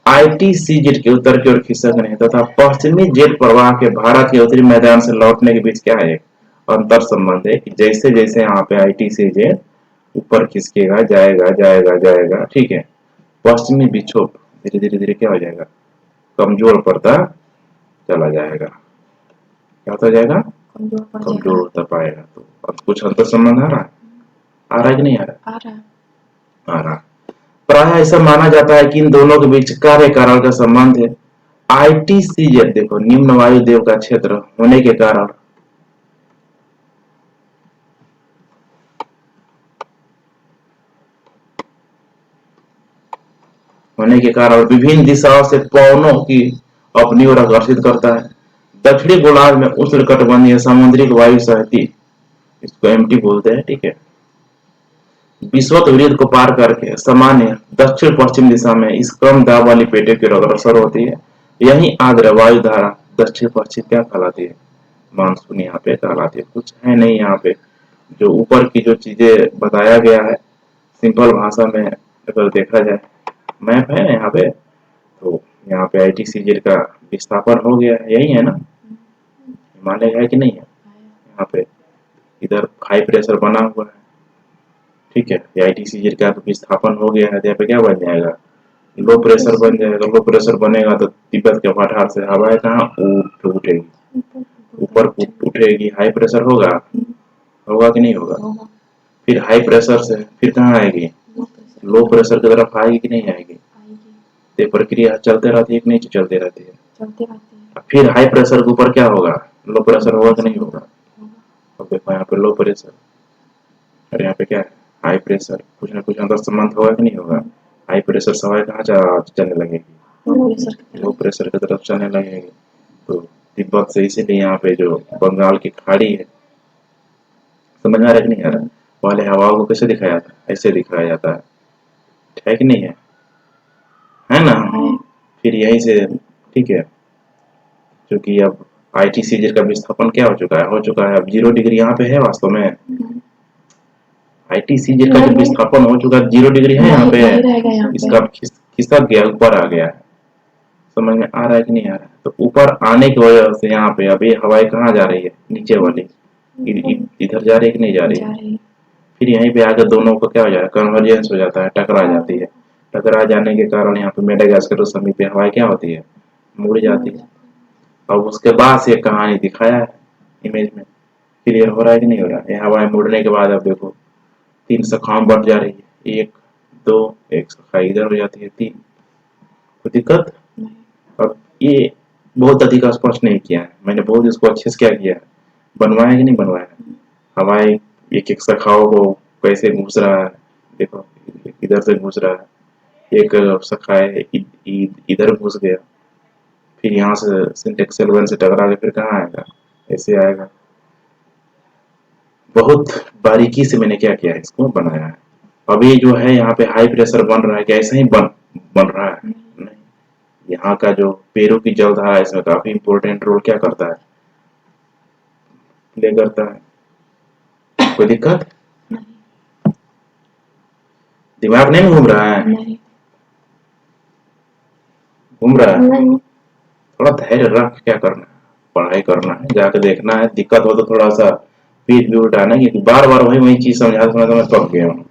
ITC जेट के उत्तर की ओर खिसकने तथा पश्चिमी जेट प्रवाह के भारत के उत्तरी मैदान से लौटने के बीच क्या है, अंतर संबंध है कि जैसे जैसे यहाँ पे ITCZ ऊपर खिसकेगा, जाएगा जाएगा जाएगा, ठीक है, पश्चिमी विक्षोभ धीरे धीरे धीरे क्या हो जाएगा, कमजोर पड़ता चला जाएगा। क्या होता जाएगा, कमजोर पड़ कमजोर जाएगा। होता पाएगा। तो अब कुछ अंतर संबंध आ रहा है, आ रहा है कि नहीं आ रहा आ रहा है। आ रहा। प्राय ऐसा माना जाता है कि इन दोनों के बीच कार्य कारण का संबंध है। ITCZ देखो निम्न वायुदेव का क्षेत्र होने के कारण विभिन्न दिशाओं से पवनों की अपनी ओर आकर्षित करता है। दक्षिणी गोलार्ध में उष्णकटिबंधीय सामुद्रिक वायु सहती, इसको MT बोलते हैं, ठीक है, विषुवत वृत्त को पार करके सामान्य दक्षिण पश्चिम दिशा में इस कम दाब वाली पेटी की ओर अग्रसर होती है। यही आर्द्र वायु धारा दक्षिण पश्चिम क्या कहलाती है, मानसून यहाँ पे कहलाती है। कुछ है नहीं यहाँ पे, जो ऊपर की जो चीजें बताया गया है सिंपल भाषा में अगर देखा जाए, मैप है यहाँ पे, तो यहाँ पे ITCZ का विस्थापन हो गया है, यही है ना, हिमालय है कि नहीं है, यहाँ पे इधर हाई प्रेशर बना हुआ है, ठीक है, ITCZ का विस्थापन हो गया है, यहाँ पे क्या बन जाएगा, लो प्रेशर बन जाएगा। लो प्रेशर बनेगा तो तिब्बत के पठार से हवाएं कहाँ उठेगी, ऊपर उठेगी, हाई प्रेशर होगा, होगा कि नहीं होगा, फिर हाई प्रेशर से फिर कहाँ आएगी, लो प्रेशर की तरफ आएगी कि नहीं आएगी। ये प्रक्रिया चलते रहती है कि नहीं चलती रहती है, चलते रहते हैं। फिर हाई प्रेशर के ऊपर क्या होगा, लो प्रेशर होगा कि नहीं होगा। अब देखो यहाँ पे लो प्रेशर और यहाँ पे क्या है, हाई प्रेशर, कुछ ना कुछ अंतर संबंध होगा कि नहीं होगा। हाई प्रेशर से हवाएं कहाँ चलने लगेगी, लो प्रेशर की तरफ चलने लगेगी। तो तिब्बत से इसीलिए यहाँ पे जो बंगाल की खाड़ी है, समझ में आ रहा है कि नहीं आ रहा, पहले हवाओं को कैसे दिखाया जाता है, ऐसे दिखाया जाता है कि नहीं है ना। फिर यहीं से, ठीक है, क्योंकि अब ITCZ का विस्थापन क्या हो चुका है, अब 0 डिग्री यहाँ पे है वास्तव में, ITCZ का जो विस्थापन हो चुका है 0 डिग्री है यहाँ पे, इसका खिसक गया, ऊपर आ गया है, समझ में आ रहा है कि नहीं आ रहा है। तो ऊपर आने की वजह से यहाँ पे अब ये हवाएं कहाँ जा रही है, नीचे वाली इधर जा रही है कि नहीं जा रही है। फिर यहीं पे आकर दोनों को क्या हो जाएगा, कन्वर्जेंस हो जाता है, टकरा जाती है। टकरा जाने के कारण यहाँ पे मेडागास्कर के समीप हवाएं क्या होती है, मुड़ जाती है। अब उसके बाद से कहानी दिखाया है इमेज में, क्लियर हो रहा है कि नहीं हो रहा है। ये हवाएं मुड़ने के बाद अब देखो 3 शाखाएं बढ़ जा रही है, 1 2, एक शाखा इधर हो जाती है 3, कोई दिक्कत। अब ये बहुत अधिक स्पष्ट नहीं किया है मैंने, बहुत इसको अच्छे से क्या किया है, बनवाया कि नहीं बनवाया है। हवाएं एक एक शाखाओं को कैसे घुस रहा है, देखो इधर से घुस रहा है, एक शाखा है इधर घुस गया, फिर यहाँ से सिंटेक्स L1 से टकरा के फिर कहाँ आएगा, ऐसे आएगा। बहुत बारीकी से मैंने क्या किया है, इसको बनाया है। अभी जो है यहाँ पे हाई प्रेशर बन रहा है, क्या ऐसे ही बन रहा है, नहीं, यहाँ का जो पेरू की जलधारा है इसमें काफी इंपॉर्टेंट रोल क्या करता है, प्ले करता है। कोई दिक्कत, दिमाग नहीं घूम रहा है, घूम रहा है, थोड़ा धैर्य रख, क्या करना है, पढ़ाई करना है, जाके देखना है, दिक्कत हो तो थोड़ा सा पीठ भी उठाना, क्योंकि बार बार वही चीज समझा समझा मैं थक गया हूँ,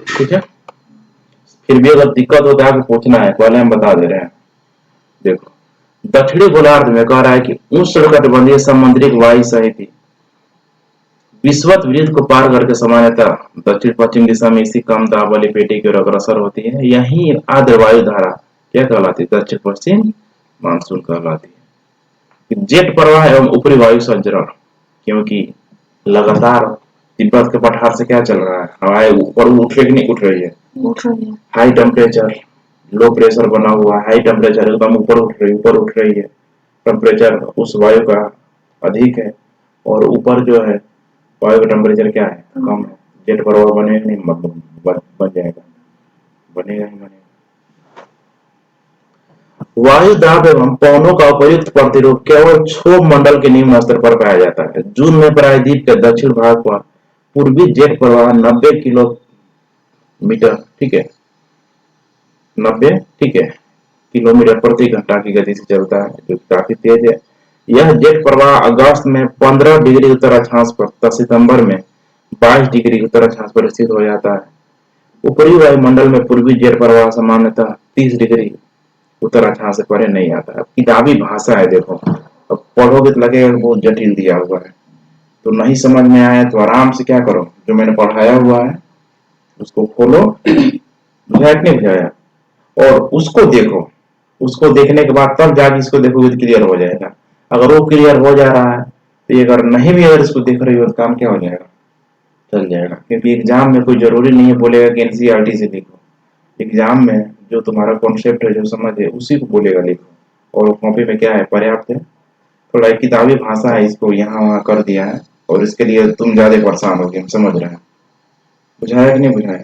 ठीक है। फिर भी अगर दिक्कत हो तो आगे पूछना है, पहले हम बता दे रहे हैं। देखो दक्षिणी गोलार्ध में कह रहा है कि उष्णकटिबंधीय सामुद्रिक वायु सहित विषुवत वृत्त को पार करके सामान्यतः दक्षिण पश्चिम दिशा में इसी कम दाब वाली पेटी की ओर अग्रसर होती है। यही आर्द्र वायु धारा क्या कहलाती है, दक्षिण पश्चिम मानसून कहलाती है। जेट प्रवाह एवं ऊपरी वायु संचरण, क्योंकि लगातार तिब्बत के पठार से क्या चल रहा है, हवाएं ऊपर उठ रही नहीं, उठ रही है, हाई टेम्परेचर लो प्रेशर बना हुआ है, हाई टेम्परेचर एकदम ऊपर उठ रही है, टेम्परेचर उस वायु का अधिक है, और ऊपर जो है वायु का टेम्परेचर क्या है, कम है। जेट प्रवाह बनेगा नहीं, बन जाएगा, बनेगा ही बनेगा। वायु दाब एवं पवनों का उपयुक्त प्रतिरूप केवल क्षोभ मंडल के निम्न स्तर पर पाया जाता है। जून में प्रायद्वीप के दक्षिण भाग पर पूर्वी जेट प्रवाह 90 किलोमीटर, ठीक है, 90, ठीक है, किलोमीटर प्रति घंटा की गति से चलता है, जो काफी तेज है। यह जेट प्रवाह अगस्त में 15 डिग्री उत्तर अक्षांश पर तथा सितंबर में 22 डिग्री उत्तर अक्षांश पर स्थित हो जाता है। ऊपरी वायुमंडल में पूर्वी जेट प्रवाह सामान्यतः 30 डिग्री उत्तर अक्षांश से परे नहीं आता है। किताबी भाषा है, देखो अब पढ़ोगे तो लगेगा बहुत जटिल दिया हुआ है। तो नहीं समझ में आया तो आराम से क्या करो, जो मैंने पढ़ाया हुआ है उसको खोलो, बुझाया कि नहीं बुझाया, और उसको देखो। उसको देखने के बाद तब जाके इसको देखोगे तो क्लियर हो जाएगा। अगर वो क्लियर हो जा रहा है तो ये अगर नहीं भी अगर इसको देख रही हो तो काम क्या हो जाएगा, चल जाएगा। क्योंकि एग्जाम में कोई जरूरी नहीं है बोलेगा कि एनसीईआरटी से लिखो। एग्जाम में जो तुम्हारा कॉन्सेप्ट है, जो समझ है, उसी को बोलेगा लिखो। और कॉपी में क्या है, पर्याप्त है। थोड़ा एक किताबी भाषा है, इसको यहाँ वहाँ कर दिया है और इसके लिए तुम ज्यादा परेशान हो गए, हम समझ रहे हैं। बुझाया कि नहीं बुझाया?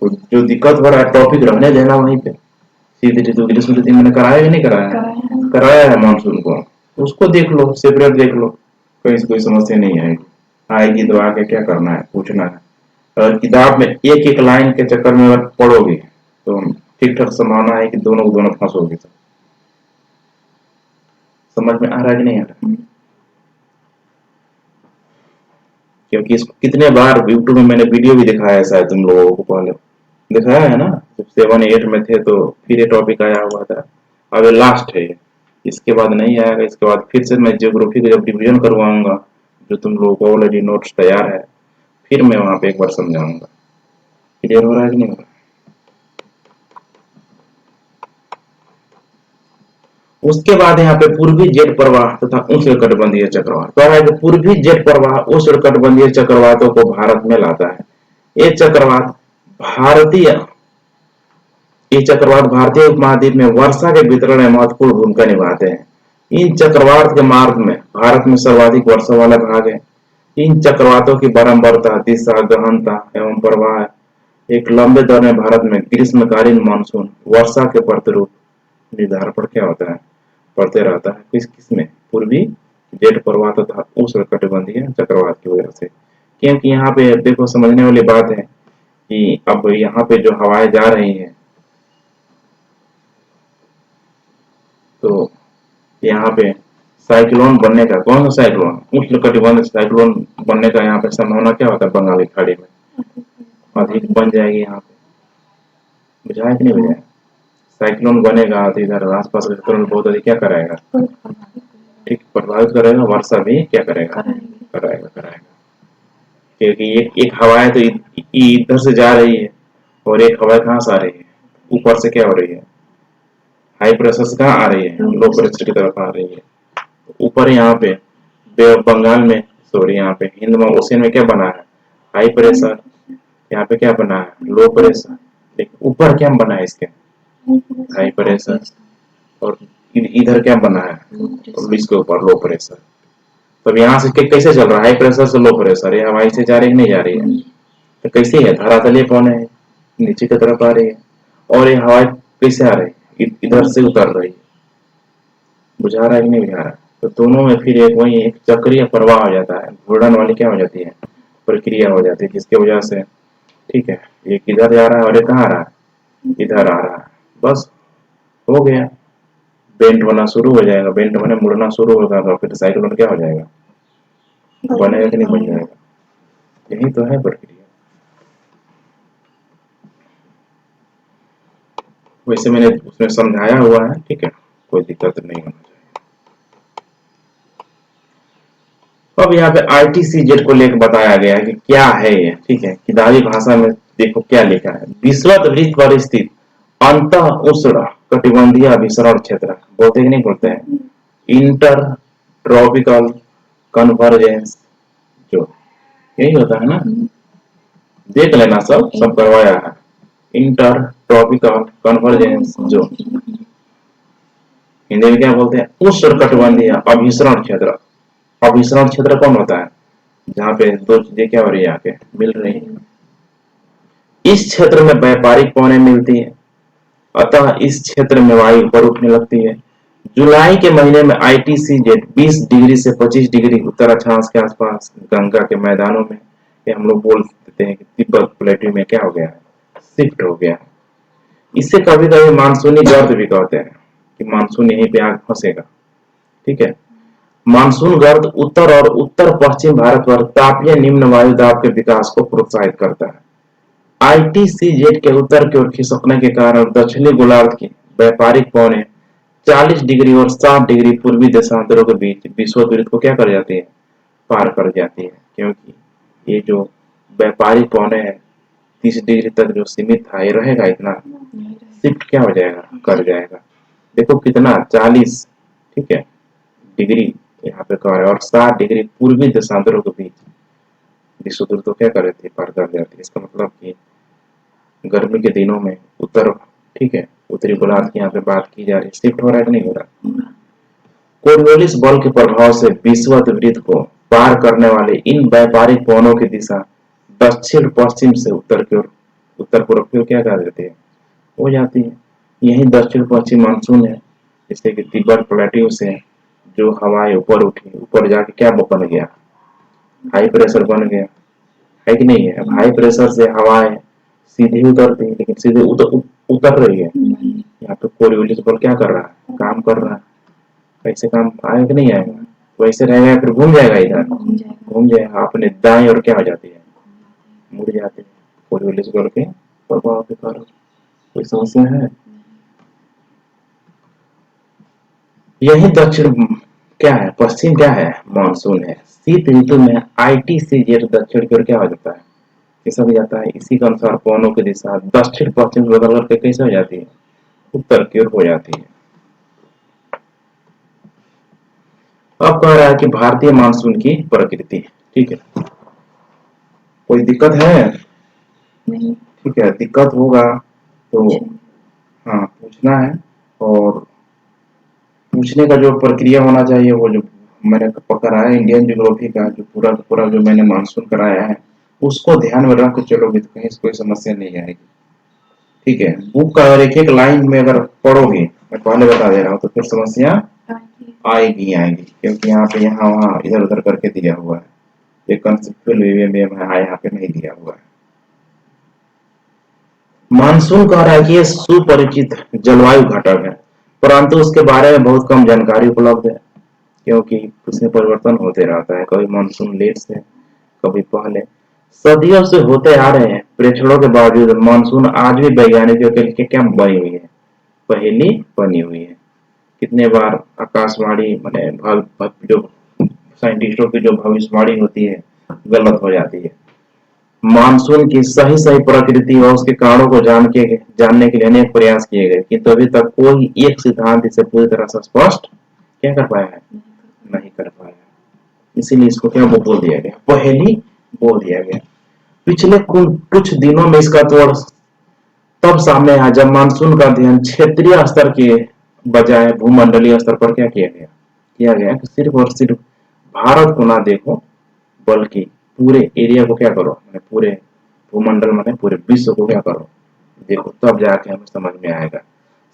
तो जो दिक्कत हो रहा है टॉपिक रहने देना वहीं पे। सीधी ऋतु ग्रीष्म ऋतु मैंने कराया कि नहीं कराया? कराया है मानसून को, उसको देख लो, सेपरेट देख लो, कहीं से कोई समस्या नहीं आएगी। आएगी तो आके क्या करना है, पूछना है। अगर किताब में एक एक लाइन के चक्कर में अगर पढ़ोगे तो ठीक ठाक संभावना है कि दोनों को दोनों फंसोगे। समझ में आ रहा है कि नहीं आ रहा? क्योंकि इसको कितने बार यूट्यूब में मैंने वीडियो भी दिखाया है, शायद तुम लोगों को पहले दिखाया है ना, जब 7-8 में थे तो फिर ये टॉपिक आया हुआ था। अब ये लास्ट है, इसके बाद नहीं आएगा। इसके बाद फिर से मैं ज्योग्राफी का जब डिवीजन करवाऊंगा, जो तुम लोगों को ऑलरेडी नोट्स तैयार है, फिर मैं वहां पे एक बार समझाऊंगा। क्लियर हो रहा है कि नहीं हो रहा? उसके बाद यहाँ पे पूर्वी जेट प्रवाह तथा उष्णकटिबंधीय चक्रवात। तो है कि पूर्वी जेट प्रवाह उष्णकटिबंधीय चक्रवातों को भारत में लाता है। ये चक्रवात भारतीय ये चक्रवात भारतीय उपमहाद्वीप में वर्षा के वितरण में महत्वपूर्ण भूमिका निभाते हैं। इन चक्रवात के मार्ग में भारत में सर्वाधिक वर्षा वाला भाग है। इन चक्रवातों की बारंबारता, दिशा, गहनता एवं प्रवाह एक लंबे दौर में भारत में ग्रीष्मकालीन मानसून वर्षा के प्रतिरूप निर्धारण पर क्या होता है, पड़ते रहता है। किस किस में? पूर्वी जेट प्रवाह तथा उष्णकटिबंधीय चक्रवात की वजह से। क्योंकि यहाँ पे देखो समझने वाली बात है कि अब यहाँ पे जो हवाएं जा रही हैं, तो यहाँ पे साइक्लोन बनने का, कौन सा साइक्लोन? उष्णकटिबंधीय साइक्लोन बनने का यहाँ पे संभावना क्या होता है, बंगाली खाड़ी में अधिक बन जाएगी। यहाँ पे बुझाया कि नहीं बुझाया? साइक्लोन बनेगा तो इधर आसपास के क्षेत्रों में बहुत अधिक क्या कराएगा, ठीक प्रभावित करेगा, वर्षा भी क्या करेगा, कराएगा। क्योंकि एक हवाएं तो इधर से जा रही है और एक हवाएं कहाँ से आ रही है, ऊपर से क्या हो रही है, हाई प्रेशर से कहाँ आ रही है, लो प्रेशर की तरफ आ रही है। ऊपर यहाँ पे बंगाल में, सॉरी यहाँ पे हिंद ओशियन में क्या बना है, हाई प्रेशर। यहाँ पे क्या बना है, लो प्रेशर। लेकिन ऊपर क्या बना है इसके, हाई प्रेशर। और इधर क्या बना है, इसके ऊपर लो प्रेशर। तब यहाँ से कैसे चल रहा है, हाई प्रेशर से लो प्रेशर, ये हवाई से जा रही है नहीं जा रही है, तो कैसे है, धरातलीय कौन है, नीचे की तरफ आ रही है। और ये हवाएं कैसे आ रही है, इधर से उतर रही है। बुझा रहा है कि नहीं बुझा रहा? तो दोनों में फिर एक वही एक चक्रीय प्रवाह हो जाता है, घूर्णन वाली क्या हो जाती है, प्रक्रिया हो जाती है, जिसकी वजह से ठीक है ये किधर जा रहा है और ये कहाँ आ रहा है, इधर आ रहा है। बस हो गया, बेंट होना शुरू हो जाएगा, बेंट होने मुड़ना शुरू होगा तो फिर साइक्लोन क्या हो जाएगा, बनेगा कि नहीं बन जाएगा। यही तो है प्रक्रिया। वैसे मैंने उसमें समझाया हुआ है, ठीक है, कोई दिक्कत नहीं होना चाहिए। अब यहाँ पे RTCZ को लेकर बताया गया है कि क्या है ये, ठीक है। किताबी भाषा में देखो क्या लिखा है, विषुवत वृत्त पर स्थित अंत उष्ण कटिबंधीय अभिसरण क्षेत्र, बोलते कि नहीं बोलते हैं, इंटर ट्रॉपिकल कन्वर्जेंस, जो यही होता है ना, देख लेना, सब करवाया है। इंटर ट्रॉपिकल कन्वर्जेंस जो हिंदी में क्या बोलते हैं, उष्ण कटिबंधीय अभिसरण क्षेत्र। अभिसरण क्षेत्र कौन होता है, जहाँ पे दो चीजें क्या हो रही है, यहाँ पे मिल रही है। इस क्षेत्र में व्यापारिक पवनें मिलती है, अतः इस क्षेत्र में वायु ऊपर उठने लगती है। जुलाई के महीने में ITCZ 20 डिग्री से 25 डिग्री उत्तर अक्षांश के आसपास गंगा के मैदानों में, ये हम लोग बोल देते हैं कि तिब्बत प्लेटू में क्या हो गया है, शिफ्ट हो गया है। इससे कभी कभी मानसूनी गर्द भी कहते हैं कि मानसून यहीं पे आग फंसेगा, ठीक है। मानसून गर्द उत्तर और उत्तर पश्चिम भारत पर तापीय निम्न वायु दाब के विकास को प्रोत्साहित करता है। आईटीसीजेड के उत्तर की ओर खिसकने के कारण दक्षिणी गोलार्ध की व्यापारिक पौने 40 डिग्री और 60 डिग्री पूर्वी देशांतरों के बीच विषुववृत्त को क्या कर जाती है, पार कर जाती है। क्योंकि ये जो व्यापारिक पौने है 30 डिग्री तक जो सीमित था, ये रहेगा इतना, शिफ्ट क्या हो जाएगा, कर जाएगा। देखो कितना 40, ठीक है, डिग्री यहाँ पे कर है और 60 डिग्री पूर्वी देशांतरों के बीच विषुववृत्त को क्या कर जाती है, पार कर जाती है। इसका मतलब कि गर्मी के दिनों में उत्तर, ठीक है, उत्तरी गोलार्ध की यहाँ पे बात की जा रही है, शिफ्ट हो रहा है कि नहीं हो रहा। कोरियोलिस बल के प्रभाव से विषुववृत्त को पार करने वाले इन व्यापारिक पवनों की दिशा दक्षिण पश्चिम से उत्तर की ओर, उत्तर पूर्व की ओर क्या कर देती है, हो जाती है। यही दक्षिण पश्चिम मानसून है, जिससे कि तिब्बत प्लेट्यू से जो हवाएं ऊपर उठी, ऊपर जाके क्या बन गया, हाई प्रेशर बन गया, है कि नहीं है। अब हाई प्रेशर से हवाएं सीधे उतरती है, लेकिन सीधे उतर रही है। यहाँ पे कोरियोलिस बल क्या कर रहा है, काम कर रहा है। कैसे काम आएगा कि नहीं आएगा, वैसे रहेगा फिर घूम जाएगा, इधर घूम जाएगा अपने दाएं और क्या हो जाती है, मुड़ जाती है कोरियोलिस बल के प्रभाव के कारण। कोई समस्या है। यही दक्षिण क्या है, पश्चिम क्या है, मानसून है। शीत ऋतु में आईटी से जेट दक्षिण की ओर क्या हो जाता है, खिसक जाता है। इसी के अनुसार पवनों की दिशा दक्षिण पश्चिम बदल करके कैसे हो जाती है, उत्तर की ओर हो जाती है। अब कह रहा है कि भारतीय मानसून की प्रकृति, ठीक है, कोई दिक्कत है नहीं, ठीक है, दिक्कत होगा तो हाँ पूछना है। और पूछने का जो प्रक्रिया होना चाहिए, वो जो मैंने कराया इंडियन ज्योग्राफी का जो पूरा पूरा जो मैंने मानसून कराया है, उसको ध्यान में रख के चलोगे तो कहीं से कोई समस्या नहीं आएगी। ठीक है, बुक का अगर एक एक लाइन में अगर पढ़ोगे, मैं पहले बता दे रहा हूँ, तो फिर समस्या आएगी आएगी, क्योंकि यहाँ पे यहाँ वहाँ इधर उधर करके दिया हुआ है। एक कंसेप्चुअल वे में यहाँ पे नहीं दिया हुआ है। मानसून का राज्य सुपरिचित जलवायु घटक है, परंतु उसके बारे में बहुत कम जानकारी उपलब्ध है, क्योंकि उसमें परिवर्तन होते रहता है। कभी मानसून लेट से, कभी पहले। सदियों से होते आ रहे हैं प्रेक्षणों के बावजूद मानसून आज भी वैज्ञानिकों के लिए क्या बनी हुई है, पहेली बनी हुई है। कितने बार आकाशवाणी मैंने जो साइंटिस्टों की जो भविष्यवाणी होती है गलत हो जाती है। मानसून की सही सही प्रकृति और उसके कारणों को जानने के लिए अनेक प्रयास किए गए, किंतु अभी तक कोई एक सिद्धांत इसे पूरी तरह से स्पष्ट क्या कर पाया है, नहीं कर पाया। इसीलिए इसको क्या बोल दिया गया, पहेली बोल दिया गया। पिछले कुछ दिनों में इसका तोड़ तब सामने आया जब मानसून का अध्ययन क्षेत्रीय स्तर के बजाय भूमंडलीय स्तर पर क्या किया गया कि सिर्फ और सिर्फ भारत को ना देखो, बल्कि पूरे एरिया को क्या करो, मैंने पूरे भूमंडल मैंने पूरे विश्व को क्या करो, देखो, तब जाके हमें समझ में आएगा।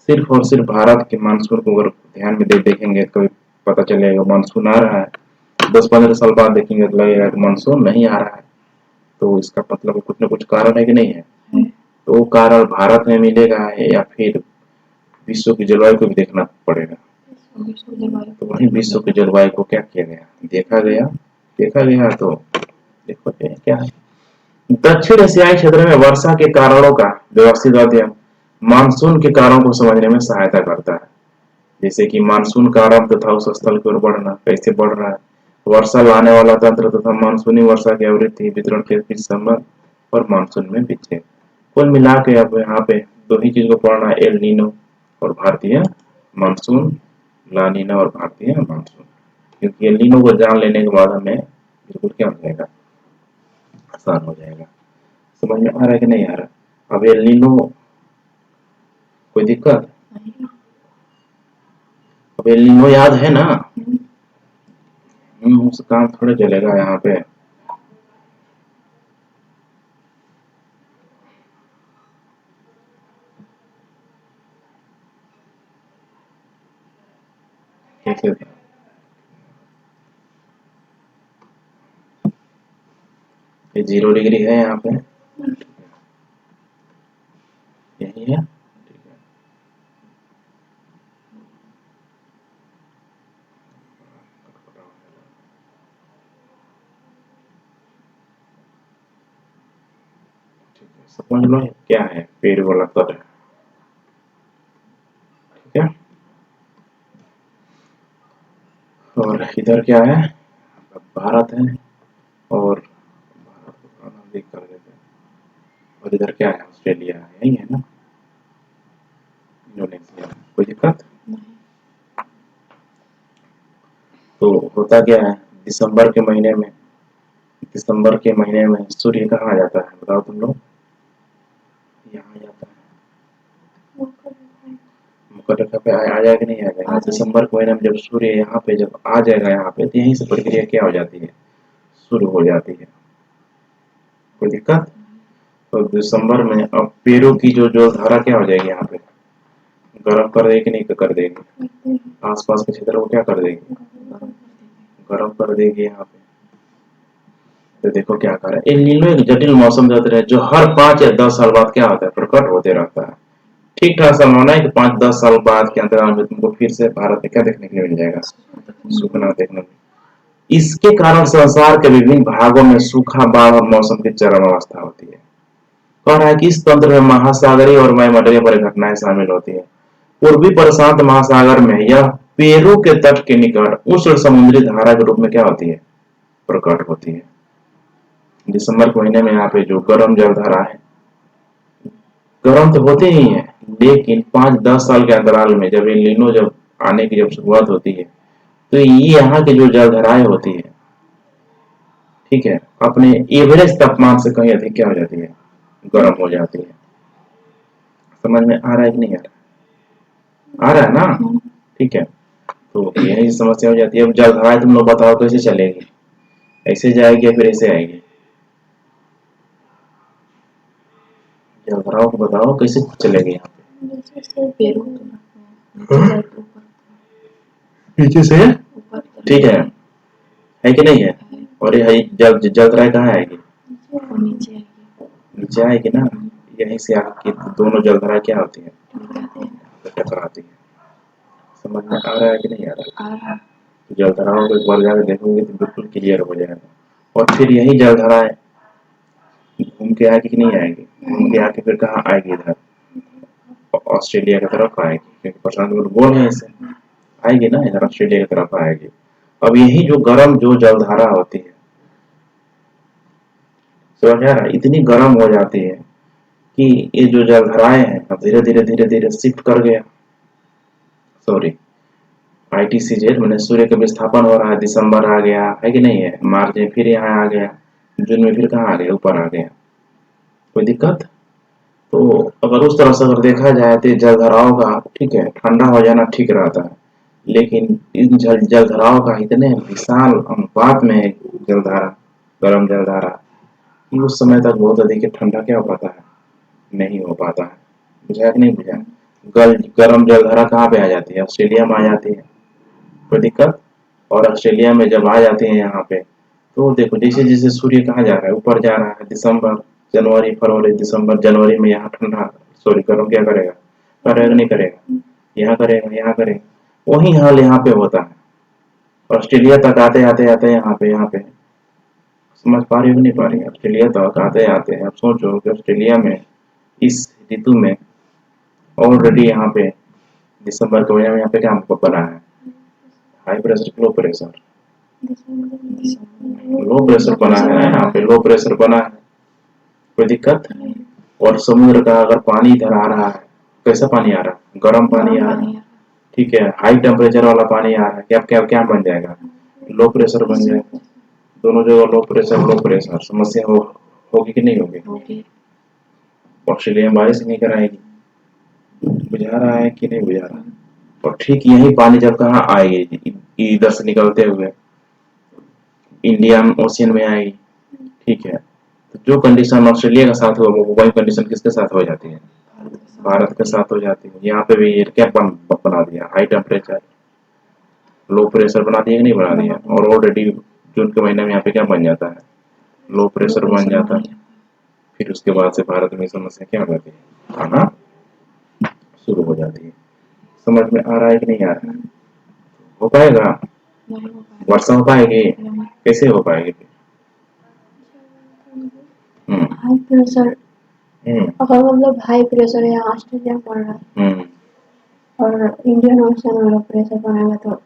सिर्फ और सिर्फ भारत के मानसून को अगर ध्यान में देखेंगे तो कभी पता चलेगा मानसून आ रहा है, 10-15 साल बाद देखेंगे तो लगेगा कि मानसून नहीं आ रहा है। तो इसका मतलब कुछ न कुछ कारण है कि नहीं है। तो वो कारण भारत में मिलेगा या फिर विश्व की जलवायु को भी देखना पड़ेगा। तो वही विश्व की जलवायु को क्या किया गया, देखा गया। तो देखो क्या है, दक्षिण एशियाई क्षेत्र में वर्षा के कारणों का व्यवस्थित अध्ययन मानसून के कारणों को समझने में सहायता करता है। जैसे कि मानसून का आरंभ तथा उस स्थल की ओर बढ़ना कैसे बढ़ रहा है, वर्षा लाने वाला तंत्र तथा मानसूनी वर्षा की आवृत्ति वितरण के बीच संबंध और मानसून में विच्छेद। कुल मिला के अब यहाँ पे दो ही चीज को पढ़ना है, एल नीनो और भारतीय मानसून, ला नीना और भारतीय मानसून। क्योंकि एल नीनो को जान लेने के बाद हमें बिल्कुल क्या हो जाएगा, आसान हो जाएगा। समझ में आ रहा है कि नहीं आ रहा। अब एल नीनो कोई दिक्कत, अब एल नीनो याद है ना, उस काम थोड़े चलेगा यहाँ पे। कैसे ये 0 डिग्री है यहाँ पे, यही है, ठीक है। समझ लो क्या है, पेड़ वाला तट है, ठीक है। और इधर क्या है, भारत है, और भारत को देख कर देते हैं। और इधर क्या है, ऑस्ट्रेलिया है, यही है ना, इंडोनेशिया। कोई दिक्कत? तो होता क्या है, दिसंबर के महीने में, सूर्य कहाँ आ जाता है बताओ तुम लोग? यहाँ आ जाता है, मकर रेखा पे आ जाएगा कि नहीं आ जाएगा? दिसंबर के महीने में जब सूर्य यहाँ पे जब आ जाएगा यहाँ पे, तो यहीं से प्रक्रिया क्या हो जाती है, शुरू हो जाती है। कोई दिक्कत? तो दिसंबर में अब पेड़ों की जो धारा क्या हो जाएगी, यहाँ पे गर्म कर देगी, नहीं कर देगी? आसपास के क्षेत्र को क्या कर देगी, गर्म कर देगी यहाँ पे। तो देखो क्या कर रहा है, एल नीनो एक जटिल मौसम तंत्र है जो हर 5 या 10 साल बाद क्या होता है, प्रकट होते रहता है। ठीक ठाक संभावना है कि 5-10 साल बाद के अंतराल में तुमको फिर से भारत में क्या देखने के लिए मिल जाएगा, सूखना देखने को। इसके कारण संसार के विभिन्न भागों में सूखा, बाढ़ और मौसम की चरम अवस्था होती है। कह रहा है कि इस तंत्र में महासागरीय और वायुमंडलीय परिघटनाएं शामिल होती है। पूर्वी प्रशांत महासागर में यह पेरू के तट के निकट उष्ण समुद्री धारा के रूप में क्या होती है, प्रकट होती है। दिसंबर के महीने में यहाँ पे जो गर्म जलधारा है, गर्म तो होते ही है, लेकिन 5-10 साल के अंतराल में जब एल नीनो जब आने की जब शुरुआत होती है, तो ये यहाँ की जो जलधाराएं होती है, ठीक है, अपने एवरेज तापमान से कहीं अधिक क्या हो जाती है, गर्म हो जाती है। समझ में आ रहा है कि नहीं आ रहा? आ रहा है ना, ठीक है। तो यही समस्या हो जाती है। अब जलधाराएं तुम लोग बताओ कैसे चलेगी, ऐसे जाएगी या फिर ऐसे आएगी? जलधाराओं को बताओ कैसे चलेगी यहाँ पे, नीचे से, ठीक है कि नहीं है? और ये जल जलधाराएं कहाँ आएगी, नीचे आएगी ना, यहीं से आके दोनों जलधारा क्या होती है, टकराती है। समझ में आ रहा है कि नहीं आ रहा? तो जलधाराओं को एक बार जाकर देखोगे तो बिल्कुल क्लियर हो जाएगा। और फिर यही जलधाराएं घूम के आएगी कि नहीं आएगी, घूम के आके फिर कहाँ आएगी, इधर ऑस्ट्रेलिया की तरफ आएगी, क्योंकि प्रशांत गोल है, इससे आएगी ना, इधर ऑस्ट्रेलिया की तरफ आएगी। अब यही जो गर्म जो जलधारा होती है, समझ आ रहा है, इतनी गर्म हो जाती है कि ये जो जलधाराएं हैं अब धीरे धीरे धीरे धीरे शिफ्ट कर गया, सॉरी ITCZ मैंने सूर्य का विस्थापन हो रहा है, दिसंबर आ गया है कि नहीं है, मार्च में फिर यहाँ आ गया, जून में फिर कहाँ आ गया, ऊपर आ गया। कोई दिक्कत? तो अगर उस तरह से अगर देखा जाए तो जलधाराओं का, ठीक है, ठंडा हो जाना ठीक रहता है, लेकिन इन जलधाराओं का इतने विशाल अनुपात में जलधारा, गर्म जलधारा, कि उस समय तक बहुत अधिक ठंडा क्या हो पाता है, नहीं हो पाता है। बुझा कि नहीं बुझा? गर्म जलधारा कहाँ पे आ जाती है, ऑस्ट्रेलिया में आ जाती है। कोई दिक्कत? और ऑस्ट्रेलिया में जब आ जाती है यहाँ पे, तो देखो जैसे जैसे सूर्य कहाँ जा रहा है, ऊपर जा रहा है, दिसंबर, जनवरी, फरवरी, दिसंबर, जनवरी में यहाँ ठंडा, सॉरी गर्म क्या करेगा, करेगा नहीं करेगा, यहाँ करेगा, यहाँ करेगा। वही हाल यहाँ पे होता है। ऑस्ट्रेलिया तक आते आते आते यहाँ पे समझ पा रही हो नहीं पा रही है? ऑस्ट्रेलिया तक आते आते आप सोचो कि ऑस्ट्रेलिया में इस ऋतु में ऑलरेडी यहाँ पे दिसंबर के महीने में यहाँ पे क्या बना है, हाई प्रेशर, लो प्रेशर बना है यहाँ पे, लो प्रेशर बना है। कोई दिक्कत? और समुद्र का अगर पानी इधर आ रहा है, कैसा पानी आ रहा है, गर्म पानी आ रहा है, ठीक है, हाई टेम्परेचर वाला पानी आ रहा है, क्या क्या क्या बन जाएगा, लो प्रेशर बन जाएगा। दोनों जगह लो प्रेशर, समस्या होगी कि नहीं होगी? ऑस्ट्रेलिया में बारिश नहीं कराएगी, बुझा रहा है कि नहीं बुझा रहा? और ठीक यही पानी जब कहाँ आएगी, इधर से निकलते हुए इंडियन ओशियन में आएगी, ठीक है। तो जो कंडीशन ऑस्ट्रेलिया के साथ हुआ, वो वही कंडीशन किसके साथ हो जाती है, भारत के साथ हो जाती है। यहाँ पे भी ये क्या बना दिया, हाई टेम्परेचर, लो प्रेशर बना दिया कि नहीं बना दिया? और ऑलरेडी जून के महीने में यहाँ पे क्या बन जाता है, लो प्रेशर बन जाता है। फिर उसके बाद से भारत में समस्या क्या हो जाती है, आना शुरू हो जाती है। समझ में आ रहा है कि नहीं आ रहा है? हो पाएगा, वर्षा हो पाएगी, कैसे हो पाएगी? हाई प्रेशर अगर मतलब हाई प्रेशर है ऑस्ट्रेलिया में पड़ रहा है और इंडियन ओशन में प्रेशर पड़ेगा तो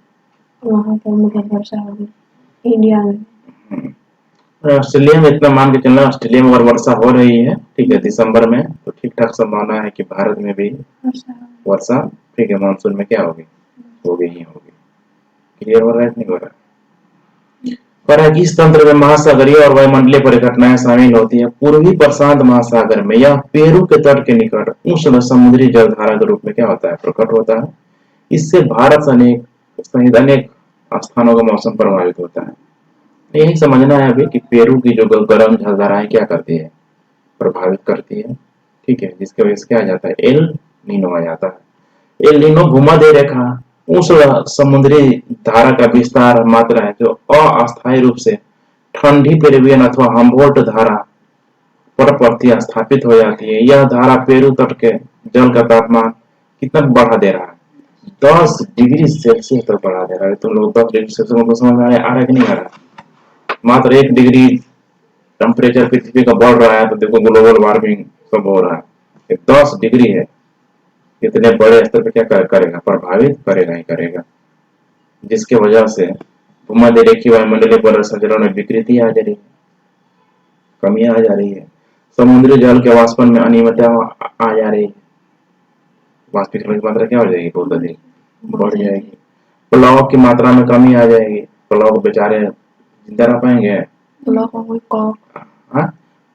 वहाँ पर मतलब वर्षा होगी इंडिया में। ऑस्ट्रेलिया में इतना मान के चलना, ऑस्ट्रेलिया में अगर वर्षा हो रही है, ठीक है, दिसंबर में, तो ठीक ठाक संभावना है कि भारत में भी वर्षा, ठीक है, मानसून में क्या होगी, होगी ही होगी। क्लियर हो रहा है, नहीं हो रहा? पर इस तंत्र में महासागरीय और वायुमंडलीय परिघटनाएं शामिल होती है। पूर्वी प्रशांत महासागर में या पेरू के तट के निकट उष्ण समुद्री जलधारा के रूप में क्या होता है, प्रकट होता है। इससे भारत सहित अनेक स्थानों का मौसम प्रभावित होता है। यही समझना है अभी कि पेरू की जो गर्म जलधाराएं क्या करती है, प्रभावित करती है, ठीक है, जिसकी वजह से क्या आ जाता है, एल नीनो आ जाता है। एल नीनो भूमध्य रेखा उष्ण समुद्री धारा का विस्तार मात्रा है जो अस्थायी रूप से ठंडी पेरिवियन अथवा हम्बोल्ट धारा पर प्रतिस्थापित हो जाती है। यह धारा पेरू तट के जल का तापमान कितना बढ़ा दे रहा है, 10 डिग्री सेल्सियस तक बढ़ा दे रहा है। तुम लोग 10 डिग्री सेल्सियस को समझ में आ रहा है कि नहीं आ रहा है? मात्र 1 डिग्री टेम्परेचर पृथ्वी का बढ़ रहा है तो देखो ग्लोबल वार्मिंग सब हो रहा है। 10 डिग्री है, इतने बड़े स्तर पर क्या करेगा, प्रभावित करेगा ही करेगा, जिसके वजह से भूमध्य रेखीय वायुमंडलीय परिसर संचरण में विकृति आ जा रही है, कमियां आ जा रही है। समुद्री जल के वाष्पन में अनियमितता आ जा रही है, वाष्पीकरण की मात्रा क्या हो जाएगी, बहुत अधिक बढ़ जाएगी। प्लावक की मात्रा में कमी आ जाएगी, प्लावक बेचारे जिंदा रह पाएंगे?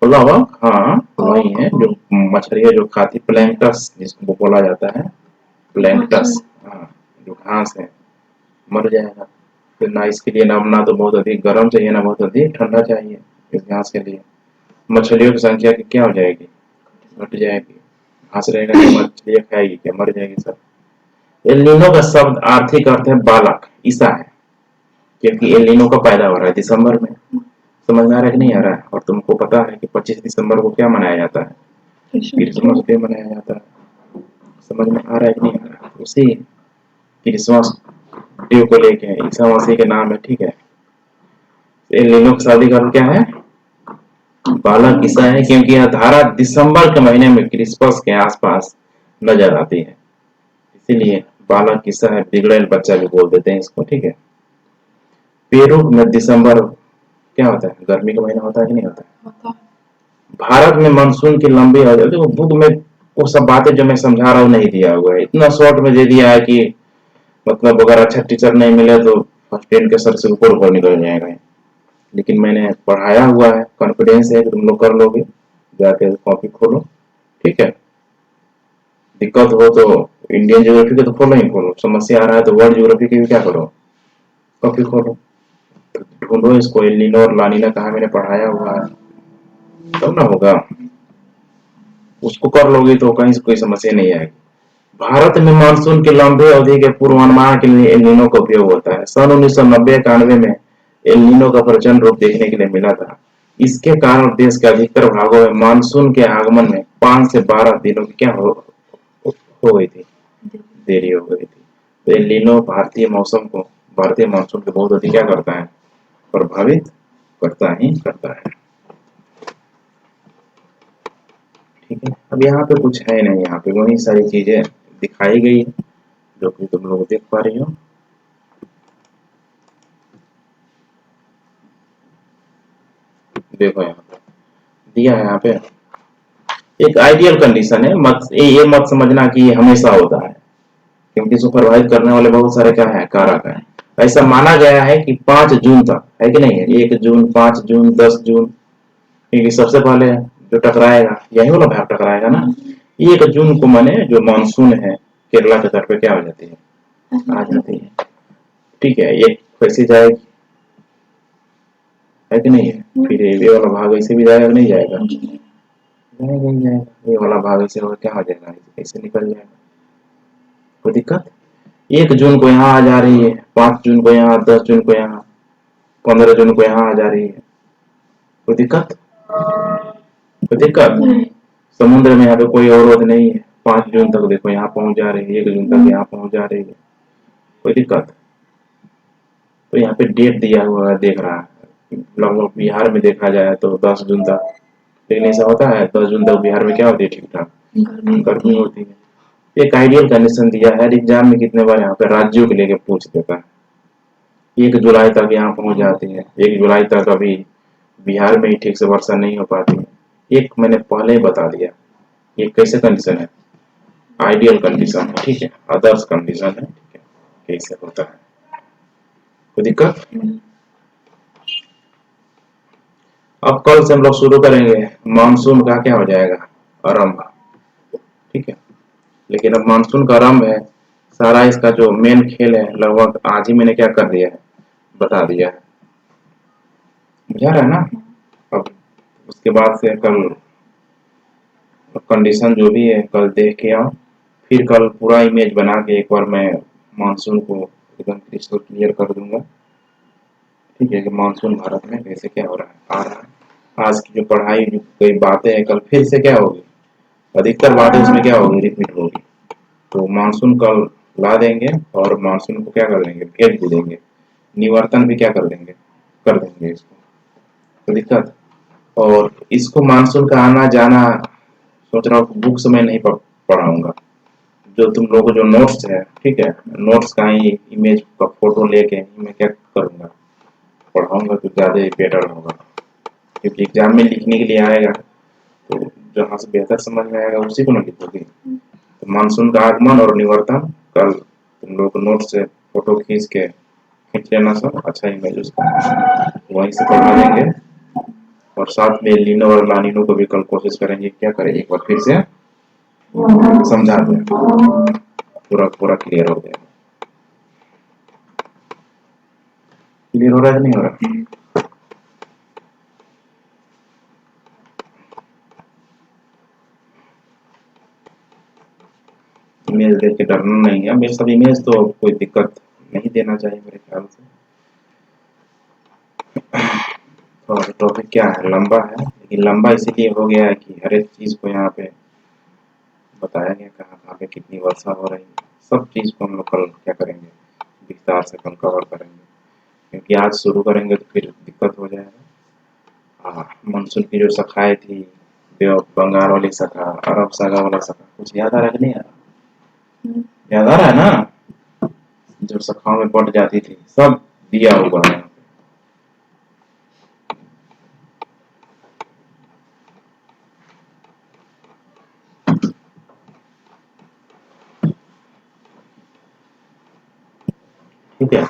प्लावक, हाँ वही है जो मछलियां जो खाती, प्लैंक्टस जिसको बोला जाता है, प्लैंक्टस, हाँ, जो घास है, मर जाएगा। फिर ना इसके लिए ना तो बहुत अधिक गर्म चाहिए, ना बहुत अधिक ठंडा चाहिए इस घास के लिए। मछलियों की संख्या की क्या हो जाएगी, घट जाएगी। घास रहेगा कि मछलियां खाएगी क्या, मर जाएगी सब। एल नीनो का शब्द आर्थिक अर्थ है बालक, ईसा है, क्योंकि एल नीनो का पैदा हो रहा है दिसंबर में। समझ में आ रहा है कि नहीं आ रहा है? और तुमको पता है कि 25 दिसंबर को क्या मनाया जाता है, क्रिसमस डे मनाया जाता है। समझ में आ रहा है कि नहीं आ रहा है? उसी क्रिसमस डे को लेके ईसा मसीह के नाम है, ठीक है। एल नीनो की शादी का क्या है, बालक ईसा है, क्योंकि यह धारा दिसंबर के महीने में क्रिसमस के आसपास नजर आती है, इसीलिए बालक ईसा है, बिगड़ेल बच्चा भी बोल देते हैं इसको, ठीक है। पेरू में दिसंबर क्या होता है, गर्मी का महीना होता है कि नहीं होता है? भारत में मानसून की लंबी अवधि, देखो बुक में वो सब बातें जो मैं समझा रहा हूँ नहीं दिया हुआ है, इतना शॉर्ट में दे दिया है कि मतलब अगर अच्छा टीचर नहीं मिले तो फर्स्ट टेन के सर से ऊपर ऊपर निकल जाएगा। लेकिन मैंने पढ़ाया हुआ है, कॉन्फिडेंस है कि तुम लोग कर लोगे, जाके कॉपी खोलो, ठीक है। दिक्कत हो तो इंडियन ज्योग्राफी के तो खोलो ही खोलो, समस्या आ रहा है तो वर्ल्ड ज्योग्राफी की भी क्या करो, कॉपी खोलो, ढूंढो इसको, एल नीनो और ला नीना कहाँ मैंने पढ़ाया हुआ है, तब ना होगा। उसको कर लोगे तो कहीं से कोई समस्या नहीं आएगी। भारत में मानसून की लंबी अवधि के पूर्वानुमान के लिए एल नीनो का उपयोग होता है। सन 1990-91 में एल नीनो का प्रचंड रूप देखने के लिए मिला था। इसके कारण देश के अधिकतर भागों में मानसून के आगमन में 5 से 12 दिनों की क्या हो गई थी, देरी हो गई थी। तो एल नीनो भारतीय मौसम को, भारतीय मानसून को बहुत अधिक क्या करता है, प्रभावित करता ही करता है, ठीक है। अब यहाँ पे कुछ है नहीं, यहाँ पे वही सारी चीजें दिखाई गई है जो कि तुम लोग देख पा रही हो। देखो यहाँ पे दिया है, यहाँ पे एक आइडियल कंडीशन है, मत ये मत समझना कि ये हमेशा होता है, क्योंकि इसको प्रभावित करने वाले बहुत सारे क्या है, कारक है। ऐसा माना गया है कि 5 जून तक, है कि नहीं है, 1 जून, 5 जून, 10 जून, क्योंकि सबसे पहले जो टकराएगा यही वाला भाग टकराएगा ना। 1 जून को माने जो मानसून है केरला के तट पे क्या हो जाती है, आ जाती है, ठीक है। ये कैसे जाएगी, है कि नहीं है? फिर ये वाला भाग ऐसे भी जाएगा, नहीं जाएगा, जाएगा ही जाएगा। ये वाला भाग ऐसे होगा, क्या हो जाएगा, ऐसे निकल जाएगा, कोई दिक्कत। 1 जून को यहाँ आ जा रही है, 5 जून को यहाँ, 10 जून को यहाँ, 15 जून को यहाँ आ जा रही है, कोई दिक्कत, कोई दिक्कत। समुद्र में यहाँ पे कोई अवरोध नहीं है, 5 जून तक देखो यहाँ पहुंच जा रही है, 1 जून तक यहाँ पहुंच जा रही है, कोई दिक्कत। तो यहाँ पे डेट दिया हुआ है, देख रहा है, लगभग बिहार में देखा जाए तो 10 जून तक लेकिन ऐसा होता है 10 जून तक बिहार में क्या होती है ठीक ठाक, गर्मी गर्मी होती है। एक आइडियल कंडीशन दिया है, एग्जाम में कितने बार यहाँ पे राज्यों के लेके पूछ देता है। 1 जुलाई तक यहाँ पहुंच जाती है, 1 जुलाई तक अभी बिहार में ही ठीक से वर्षा नहीं हो पाती है। एक मैंने पहले ही बता दिया, ये कैसे कंडीशन है, आइडियल कंडीशन है, ठीक है, आदर्श कंडीशन है, ठीक है, कैसे होता है, कोई दिक्कत। अब कल से हम लोग शुरू करेंगे, मानसून का क्या हो जाएगा, आरंभ, ठीक है। लेकिन अब मानसून का आरंभ है, सारा इसका जो मेन खेल है लगभग आज ही मैंने क्या कर दिया है, बता दिया है, बुझा रहा है ना। अब उसके बाद से कल कंडीशन जो भी है कल देख के आओ, फिर कल पूरा इमेज बना के एक बार मैं मानसून को एकदम क्रिस्टल क्लियर कर दूंगा, ठीक है, कि मानसून भारत में कैसे क्या हो रहा है, आ रहा है। आज की जो पढ़ाई जो कई बातें हैं कल फिर से क्या होगी, अधिकतर बातें उसमें क्या होगी, रिपीट होगी। तो मानसून कल ला देंगे और मानसून को क्या कर देंगे, भेज भी देंगे, निवर्तन भी क्या कर देंगे इसको, तो दिक्कत। और इसको मानसून का आना जाना सोच रहा हूँ बुक्स में नहीं पढ़ाऊंगा, जो तुम लोगों को जो नोट्स है, ठीक है, नोट्स का ही इमेज का फोटो लेके मैं क्या करूंगा, पढ़ाऊंगा तो ज्यादा बेटर होगा, क्योंकि एग्जाम में लिखने के लिए आएगा तो जहाँ से बेहतर समझ में आएगा उसी को ना लिखोगे। तो मानसून का आगमन और निवर्तन कल तुम लोग नोट से फोटो खींच लेना, सब अच्छा इमेज उसका वहीं से पढ़ा देंगे। और साथ में लीनो और लानिनो को भी कल कोशिश करेंगे, क्या करें, एक बार फिर से समझा दें, पूरा पूरा क्लियर हो गया। क्लियर हो रहा है कि नहीं हो रहा। इमेज देख के डरना नहीं है, मेरे सब इमेज तो कोई दिक्कत नहीं देना चाहिए मेरे ख्याल से। और टॉपिक क्या है, लंबा है, लेकिन लंबा इसीलिए हो गया है कि हर एक चीज को यहाँ पे बताया गया, कहाँ कहाँ पे कितनी वर्षा हो रही है, सब चीज को हम लोग कल क्या करेंगे, विस्तार से कल कवर करेंगे, क्योंकि आज शुरू करेंगे तो फिर दिक्कत हो जाएगा। मानसून की जो शाखाएं थी, बंगाल वाली शाखा, अरब सागर वाला शाखा, कुछ याद आ रहा है कि नहीं आ रहा, याद आ रहा है ना, जो शाखाओं में बढ़ जाती थी सब दिया हुआ है। ठीक है,